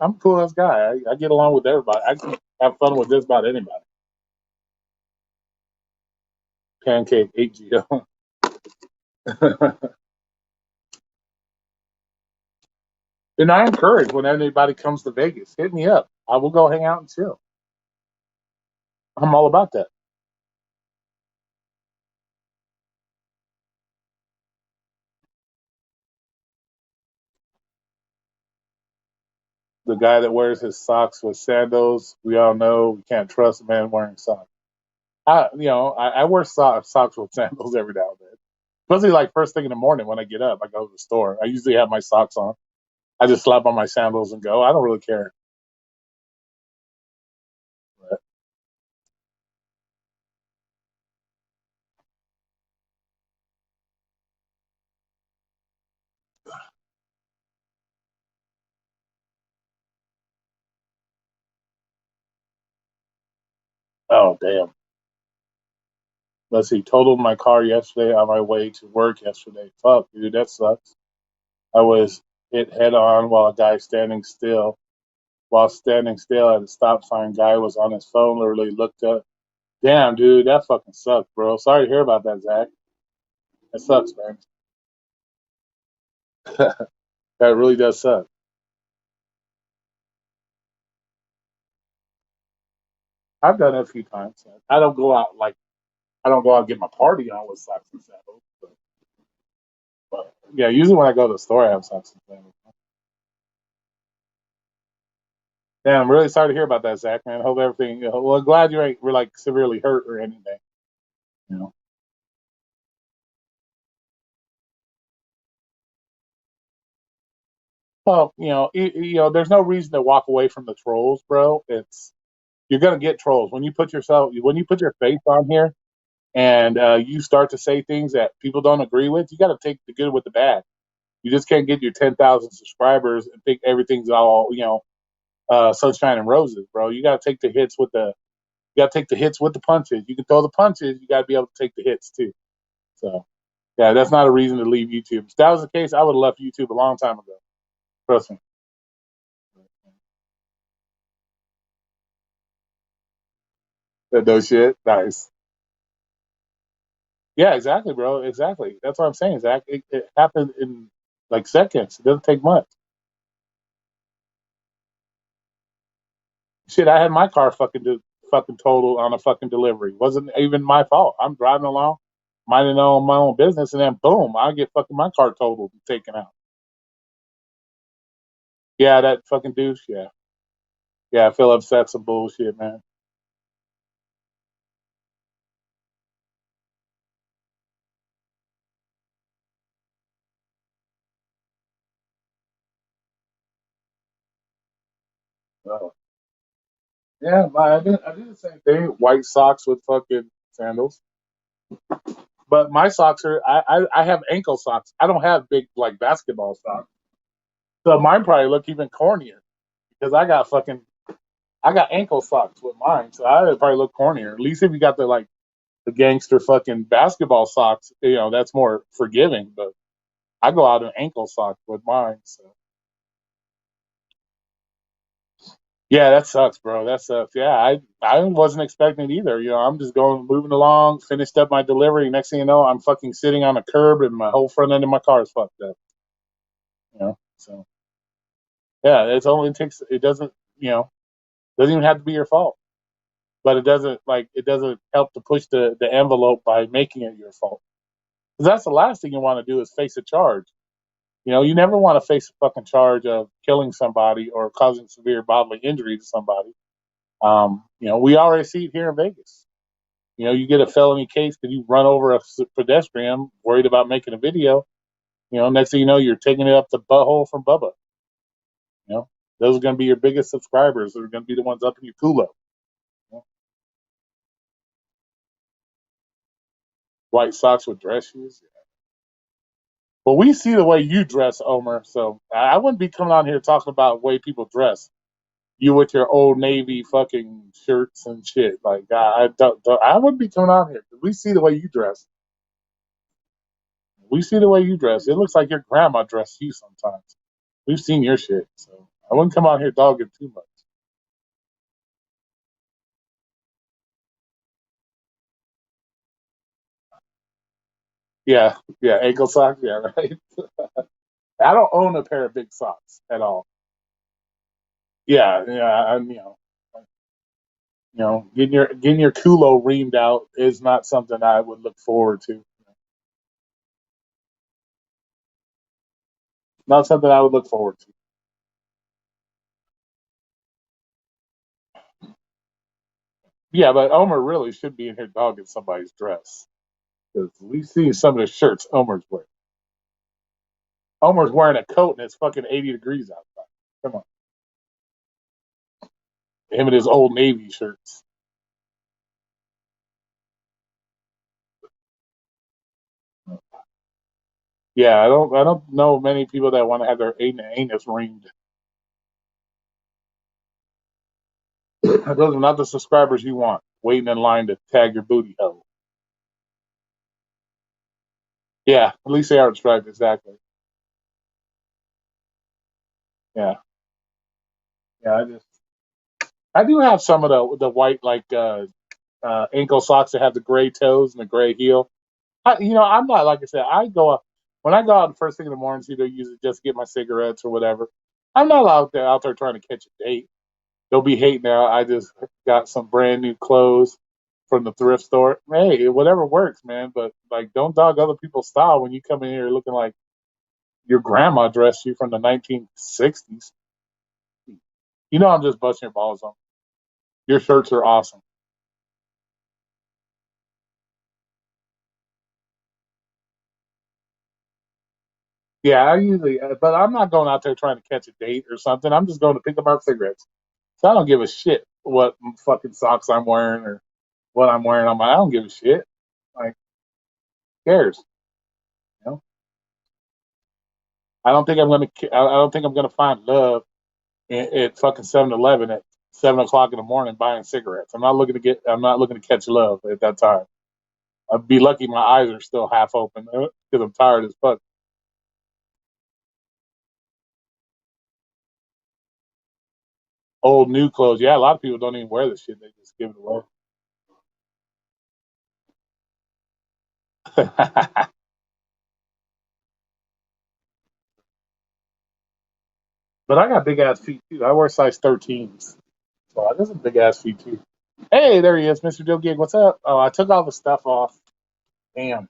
I'm a cool ass guy. I get along with everybody. I can have fun with just about anybody. Pancake, HGO. And I encourage when anybody comes to Vegas, hit me up. I will go hang out and chill. I'm all about that. The guy that wears his socks with sandals, we all know we can't trust a man wearing socks. I wear socks with sandals every now and then. Especially like first thing in the morning when I get up, I go to the store. I usually have my socks on. I just slap on my sandals and go. I don't really care. But, oh damn. Let's see. Totaled my car yesterday on my way to work yesterday. Fuck, dude, that sucks. I was hit head on while a guy standing still. While standing still at a stop sign, guy was on his phone. Literally looked up. Damn, dude, that fucking sucks, bro. Sorry to hear about that, Zach. That sucks, man. That really does suck. I've done it a few times. I don't go out and get my party on with socks and sandals. But yeah, usually when I go to the store, I have socks and sandals. Yeah, I'm really sorry to hear about that, Zach. Man, hope everything. Well, glad you ain't were like severely hurt or anything. You know. Well, there's no reason to walk away from the trolls, bro. It's you're gonna get trolls when you put your face on here and you start to say things that people don't agree with. You got to take the good with the bad. You just can't get your 10,000 subscribers and think everything's all sunshine and roses, bro. You got to take the hits with the punches. You can throw the punches. You got to be able to take the hits too. So yeah, that's not a reason to leave YouTube. If that was the case, I would have left YouTube a long time ago. Trust me. No shit. Nice. Yeah, exactly, bro. Exactly. That's what I'm saying, Zach. It happened in like seconds. It doesn't take much. Shit, I had my car fucking totaled on a fucking delivery. Wasn't even my fault. I'm driving along, minding my own business, and then boom, I get fucking my car totaled and taken out. Yeah, that fucking douche. Yeah, yeah. I feel upset. Some bullshit, man. Oh. Yeah, I did the same thing. White socks with fucking sandals. But my socks I have ankle socks. I don't have big like basketball socks. So mine probably look even cornier because I got ankle socks with mine. So I would probably look cornier. At least if you got the gangster fucking basketball socks, that's more forgiving. But I go out in ankle socks with mine. So yeah, that sucks, bro. That sucks. Yeah, I wasn't expecting it either. I'm just moving along, finished up my delivery. Next thing you know, I'm fucking sitting on a curb and my whole front end of my car is fucked up. So yeah, it doesn't doesn't even have to be your fault, but it doesn't help to push the envelope by making it your fault. Because that's the last thing you want to do is face a charge. You never want to face a fucking charge of killing somebody or causing severe bodily injury to somebody. We already see it here in Vegas. You get a felony case because you run over a pedestrian worried about making a video. Next thing you know, you're taking it up the butthole from Bubba. You know, those are going to be your biggest subscribers. They're going to be the ones up in your culo. You know? White socks with dress shoes. Well, we see the way you dress, Omer. So I wouldn't be coming on here talking about the way people dress. You with your old Navy fucking shirts and shit. Like I wouldn't be coming on here. We see the way you dress. We see the way you dress. It looks like your grandma dressed you sometimes. We've seen your shit, so I wouldn't come out here dogging too much. Yeah, yeah, ankle socks. Yeah, right. I don't own a pair of big socks at all. Yeah, yeah. Getting your culo reamed out is not something I would look forward to. Not something I would look forward to. Yeah, but Omer really should be in here dogging somebody's dress because we see some of the shirts Omer's wearing. Omer's wearing a coat and it's fucking 80 degrees outside. Come on, him and his old Navy shirts. Yeah, I don't know many people that want to have their anus ringed. Those are not the subscribers you want waiting in line to tag your booty hole. Yeah, at least they aren't striped exactly. Yeah, yeah. I do have some of the white like ankle socks that have the gray toes and the gray heel. I'm not like I said. When I go out the first thing in the morning to either use it just to get my cigarettes or whatever. I'm not out there trying to catch a date. They'll be hating now. I just got some brand new clothes from the thrift store. Hey, whatever works, man. But like, don't dog other people's style when you come in here looking like your grandma dressed you from the 1960s. I'm just busting your balls on. Your shirts are awesome. Yeah, but I'm not going out there trying to catch a date or something. I'm just going to pick up my cigarettes. So I don't give a shit what fucking socks I'm wearing or what I'm wearing on my. I don't give a shit. Like, who cares? You know, I don't think I'm gonna. I don't think I'm gonna find love at fucking 7-Eleven at 7 o'clock in the morning buying cigarettes. I'm not looking to get. I'm not looking to catch love at that time. I'd be lucky my eyes are still half open because I'm tired as fuck. Old new clothes. Yeah, a lot of people don't even wear this shit. They just give it away. But I got big ass feet too. I wear size 13s. So I got some big ass feet too. Hey, there he is, Mr. Joe Gig. What's up? Oh, I took all the stuff off. Damn.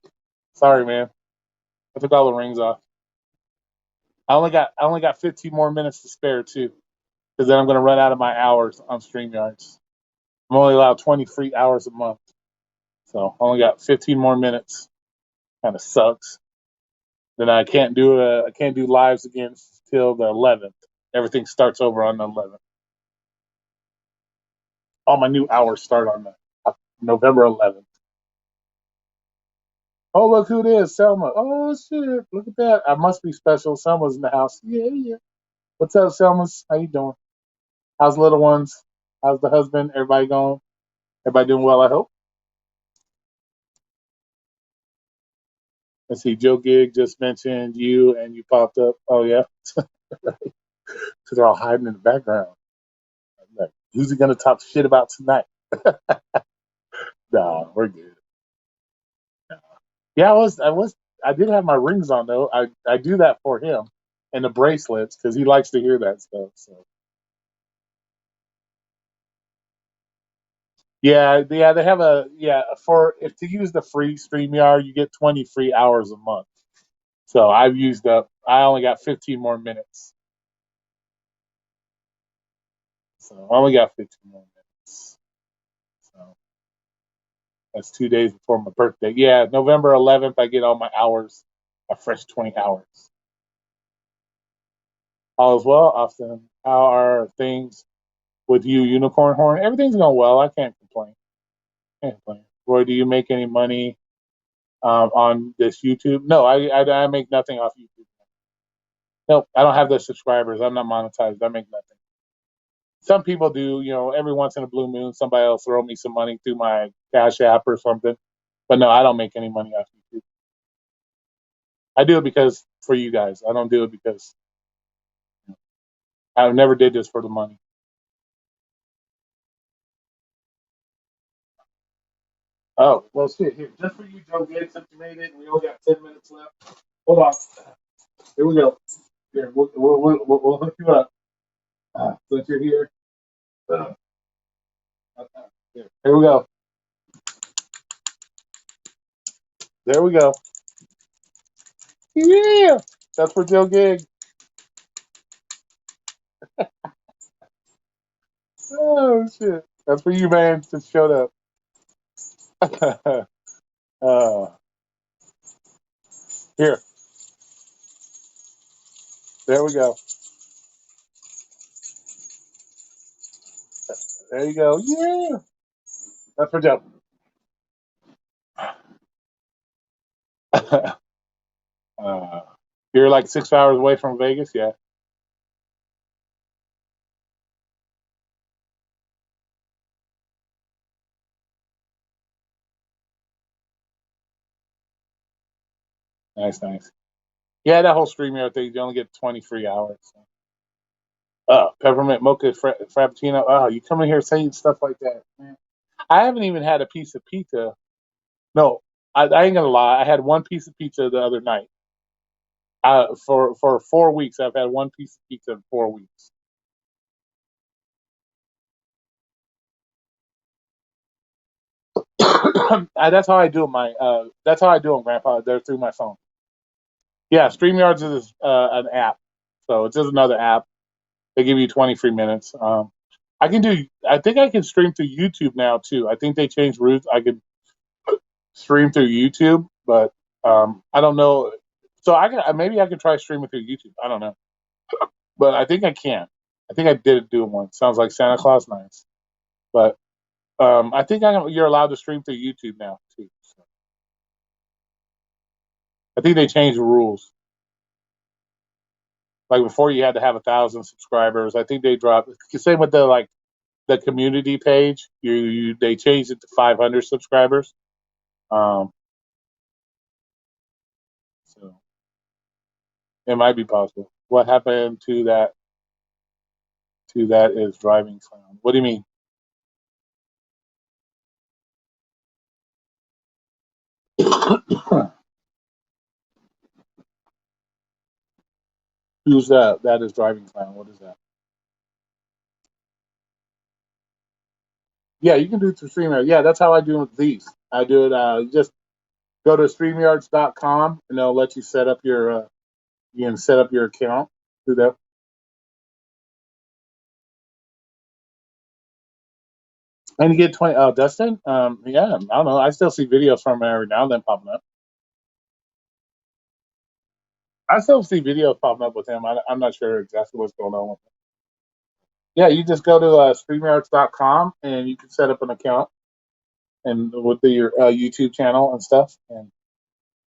Sorry, man. I took all the rings off. I only got 15 more minutes to spare too, because then I'm gonna run out of my hours on StreamYards. I'm only allowed 20 free hours a month, so I only got 15 more minutes. Kind of sucks. Then I can't do lives again till the 11th. Everything starts over on the 11th. All my new hours start on the November 11th. Oh, look who it is, Selma. Oh shit, look at that. I must be special. Selma's in the house. Yeah, yeah. What's up, Selma's? How you doing? How's the little ones? How's the husband? Everybody going? Everybody doing well, I hope. Let's see, Joe Gig just mentioned you and you popped up. Oh yeah. Because they're all hiding in the background. Like, who's he gonna talk shit about tonight? Nah, we're good. Yeah, I did have my rings on though. I do that for him and the bracelets because he likes to hear that stuff. So yeah, they have for if to use the free StreamYard, you get 20 free hours a month. So I've used up. I only got 15 more minutes. So I only got 15 more minutes. So that's 2 days before my birthday. Yeah, November 11th, I get all my hours, a fresh 20 hours. All is well, Austin. How are things with you, Unicorn Horn? Everything's going well. I can't complain. Can't complain. Roy, do you make any money on this YouTube? No, I make nothing off YouTube. Nope, I don't have the subscribers. I'm not monetized. I make nothing. Some people do, every once in a blue moon, somebody will throw me some money through my Cash App or something. But no, I don't make any money off YouTube. I do it because for you guys. I don't do it because I never did this for the money. Oh, well, shit. Here, just for you, Joe Gates, since you made it, we only got 10 minutes left. Hold on. Here we go. Here, we'll hook you up. Since you're here. Uh, here we go. There we go. Yeah. That's for Joe Gig. Oh, shit. That's for you, man. Just showed up. uh, here. There we go. There you go. Yeah. That's for Joe. uh, you're like 6 hours away from Vegas? Yeah. Nice, nice. Yeah, that whole StreamYard thing, you only get 20 free hours. So. Peppermint mocha frappuccino. Oh, you come in here saying stuff like that, man. I haven't even had a piece of pizza. No, I ain't gonna lie. I had one piece of pizza the other night. For 4 weeks, I've had one piece of pizza in 4 weeks. That's how I do my. That's how I do them, Grandpa. They're through my phone. Yeah, StreamYards is an app, so it's just another app. They give you 20 free minutes. I can do. I think I can stream through YouTube now too. I think they changed routes. I could stream through YouTube, but I don't know. So I can maybe I can try streaming through YouTube. I don't know, but I think I can. I think I did do it once. Sounds like Santa Claus nice, but I think you're allowed to stream through YouTube now too. So I think they changed the rules. Like before, you had to have 1,000 subscribers. I think they dropped. Same with the community page. They changed it to 500 subscribers. Um, so it might be possible. What happened to that? To that is driving clown. What do you mean? Who's that? That is driving clown. What is that? Yeah, you can do it through StreamYard. Yeah, that's how I do it with these. I do it. Just go to streamyards.com and they'll let you set up your. You can set up your account. Do that. And you get 20. Oh, Dustin. Yeah, I don't know. I still see videos from him every now and then popping up. I still see videos popping up with him. I'm not sure exactly what's going on with him. Yeah, you just go to streamyards.com and you can set up an account and with your YouTube channel and stuff and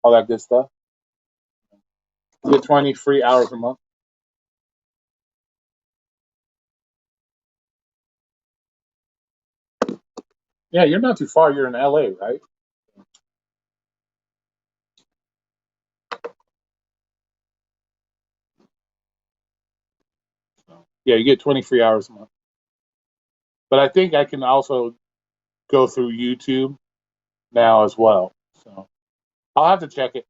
all that good stuff. You get 20 free hours a month. Yeah, you're not too far. You're in LA, right? So, yeah, you get 20 free hours a month. But I think I can also go through YouTube now as well. So I'll have to check it.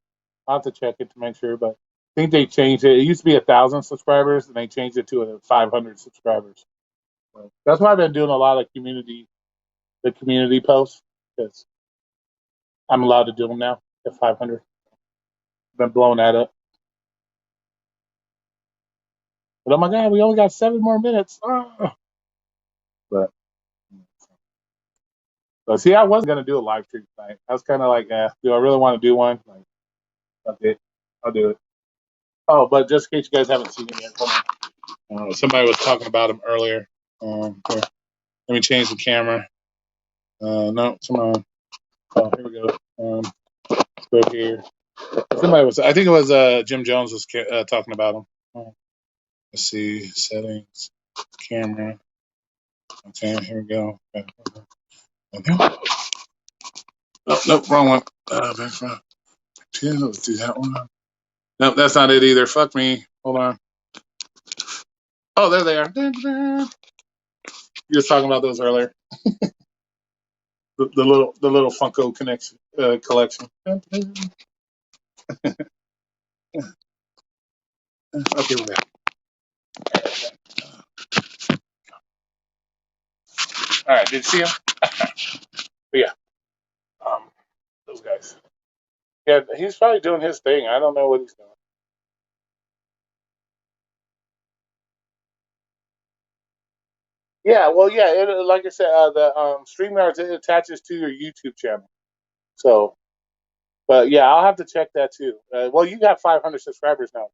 I'll have to check it to make sure. But I think they changed it. It used to be 1,000 subscribers, and they changed it to 500 subscribers. So that's why I've been doing a lot of the community posts because I'm allowed to do them now at 500. Been blowing that up. But oh my god, we only got 7 more minutes. Ah. But see, I wasn't gonna do a live stream tonight. I was kind of like, do I really want to do one? Like, okay, I'll do it. Oh, but just in case you guys haven't seen it yet, somebody was talking about him earlier. Here, let me change the camera. No, come on. Oh, here we go. Let's go here. Somebody was, I think it was Jim Jones was talking about him. Let's see, settings, camera. Okay, here we go. Okay. Oh, nope, wrong one. Back front. Yeah, let's do that one. Nope, that's not it either. Fuck me. Hold on. Oh, there they are. You were talking about those earlier. The little Funko connection collection. Okay, we're back. All right, did you see him? But yeah, um, those guys. Yeah, he's probably doing his thing. I don't know what he's doing. Yeah, well, yeah, like I said, the StreamYards it attaches to your YouTube channel. So, but yeah, I'll have to check that too. Well, you got 500 subscribers now,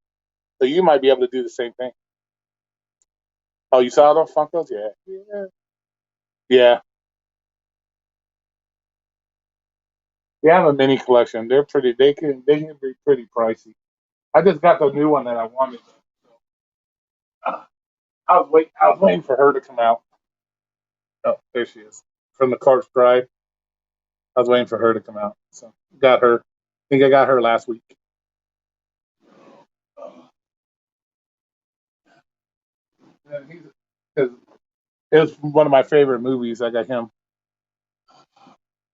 so you might be able to do the same thing. Oh, you saw those Funkos? Yeah, yeah, yeah. They have a mini collection. They're pretty. They can be pretty pricey. I just got the new one that I wanted. Uh, I was waiting for her to come out. Oh, there she is from the Corpse Bride. I was waiting for her to come out. So got her. I think I got her last week. Because it was one of my favorite movies. I got him.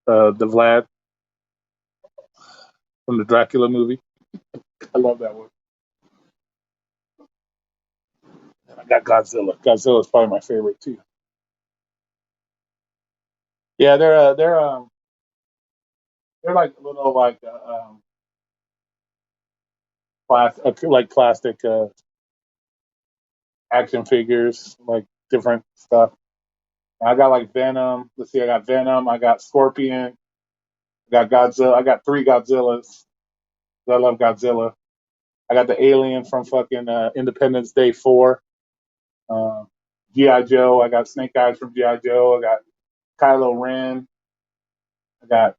the Vlad from the Dracula movie. I love that one. And I got Godzilla. Godzilla is probably my favorite too. Yeah, they're like little like like plastic action figures, like different stuff. I got like Venom. Let's see, I got Venom. I got Scorpion. I got Godzilla. I got three Godzillas. I love Godzilla. I got the alien from fucking Independence Day 4. Uh, G.I. Joe. I got Snake Eyes from G.I. Joe. I got Kylo Ren. I got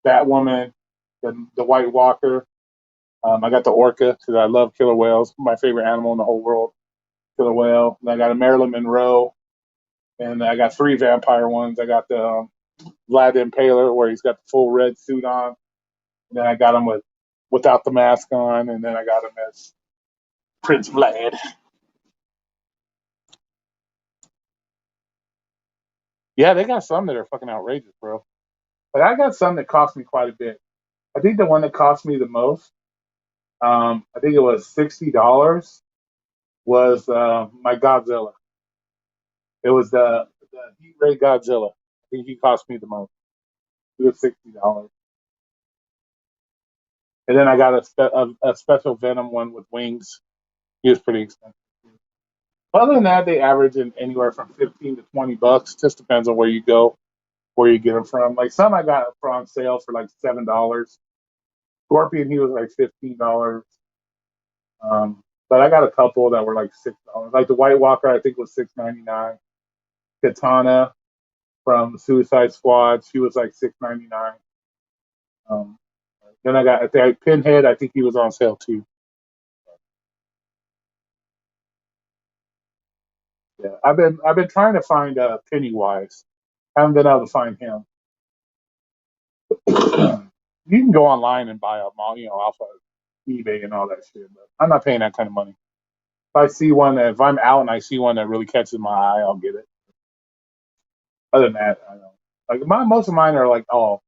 Batwoman, the White Walker. I got the orca because I love killer whales. My favorite animal in the whole world, killer whale. And I got a Marilyn Monroe, and I got three vampire ones. I got the Vlad the Impaler where he's got the full red suit on. And then I got him without the mask on, and then I got him as Prince Vlad. Yeah, they got some that are fucking outrageous, bro. But I got some that cost me quite a bit. I think the one that cost me the most, I think it was $60, was my Godzilla. It was the Heat Ray Godzilla. I think he cost me the most. It was $60. And then I got a special Venom one with wings. He was pretty expensive. Other than that, they average in anywhere from 15 to $20. Just depends on where you go, where you get them from. Like some I got for on sale for like $7. Scorpion, he was like $15. But I got a couple that were like $6. Like the White Walker, I think was $6.99. Katana from Suicide Squad, she was like $6.99. Um, then I got Pinhead. I think he was on sale too. Yeah, I've been trying to find Pennywise. I haven't been able to find him. You can go online and buy them all, off of eBay and all that shit. But I'm not paying that kind of money. If I see one, if I'm out and I see one that really catches my eye, I'll get it. Other than that, I don't. Like most of mine are like all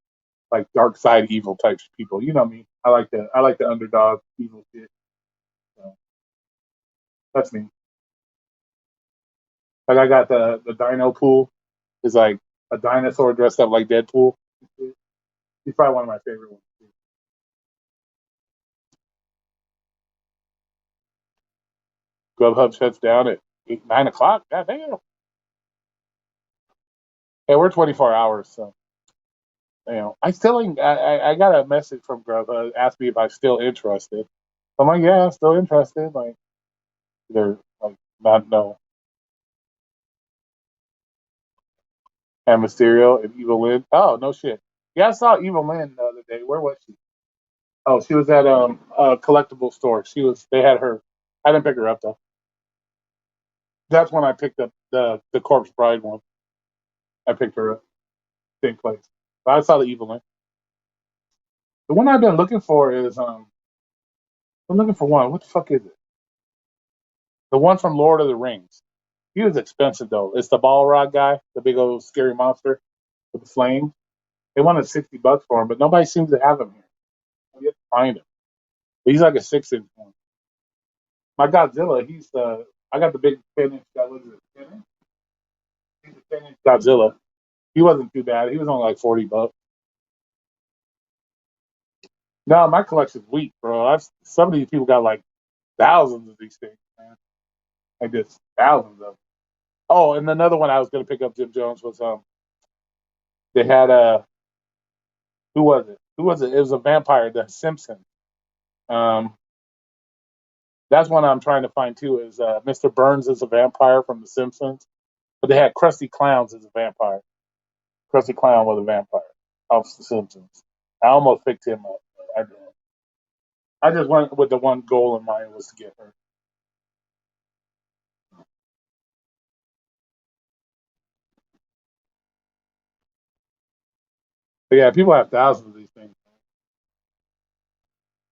like dark side evil types of people. You know me. I like the underdog evil shit. So that's me. Like I got the Dino Pool. Is like a dinosaur dressed up like Deadpool. He's probably one of my favorite ones. Too. Grubhub shuts down at 9 o'clock. God damn. Hey, we're 24 hours, so I still ain't, I got a message from Grubhub asked me if I'm still interested. I'm like, yeah, I'm still interested. Like they're like not no. And Mysterio and Evil Lynn. Oh no shit. Yeah, I saw Evil Lynn the other day. Where was she? Oh, she was at a collectible store. They had her. I didn't pick her up though. That's when I picked up the Corpse Bride one. I picked her up. Same place. But I saw the Evil Lynn. The one I've been looking for is I'm looking for one. What the fuck is it? The one from Lord of the Rings. He was expensive though. It's the Balrog guy, the big old scary monster with the flame. They wanted $60 for him, but nobody seems to have him here. You have to find him. He's like a 6-inch one. My Godzilla, I got the big 10-inch Godzilla. 10-inch? He's a 10-inch Godzilla. He wasn't too bad. He was only like $40. No, my collection's weak, bro. Some of these people got like thousands of these things, man. Like just thousands of them. Oh, and another one I was gonna pick up, Jim Jones, was they had a who was it? Who was it? It was a vampire, the Simpsons. Um that's one I'm trying to find too, is Mr. Burns is a vampire from the Simpsons. But they had Krusty Clowns as a vampire. Krusty Clown was a vampire off the Simpsons. I almost picked him up, but I didn't. I just went with the one goal in mind was to get her. But yeah, people have thousands of these things.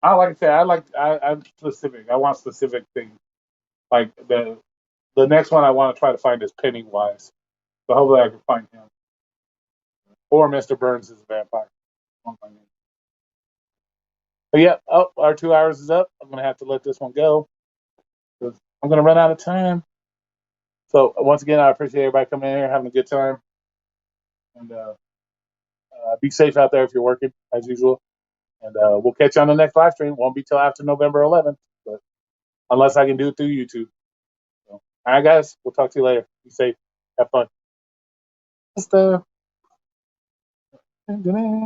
I like to say I'm specific. I want specific things. Like the next one I want to try to find is Pennywise. So hopefully I can find him. Or Mr. Burns is a vampire. But yeah, our 2 hours is up. I'm gonna have to let this one go. I'm gonna run out of time. So once again, I appreciate everybody coming in here, having a good time, and be safe out there if you're working as usual. And we'll catch you on the next live stream. Won't be till after November 11th, but unless I can do it through YouTube. So, all right, guys, we'll talk to you later. Be safe. Have fun. Just,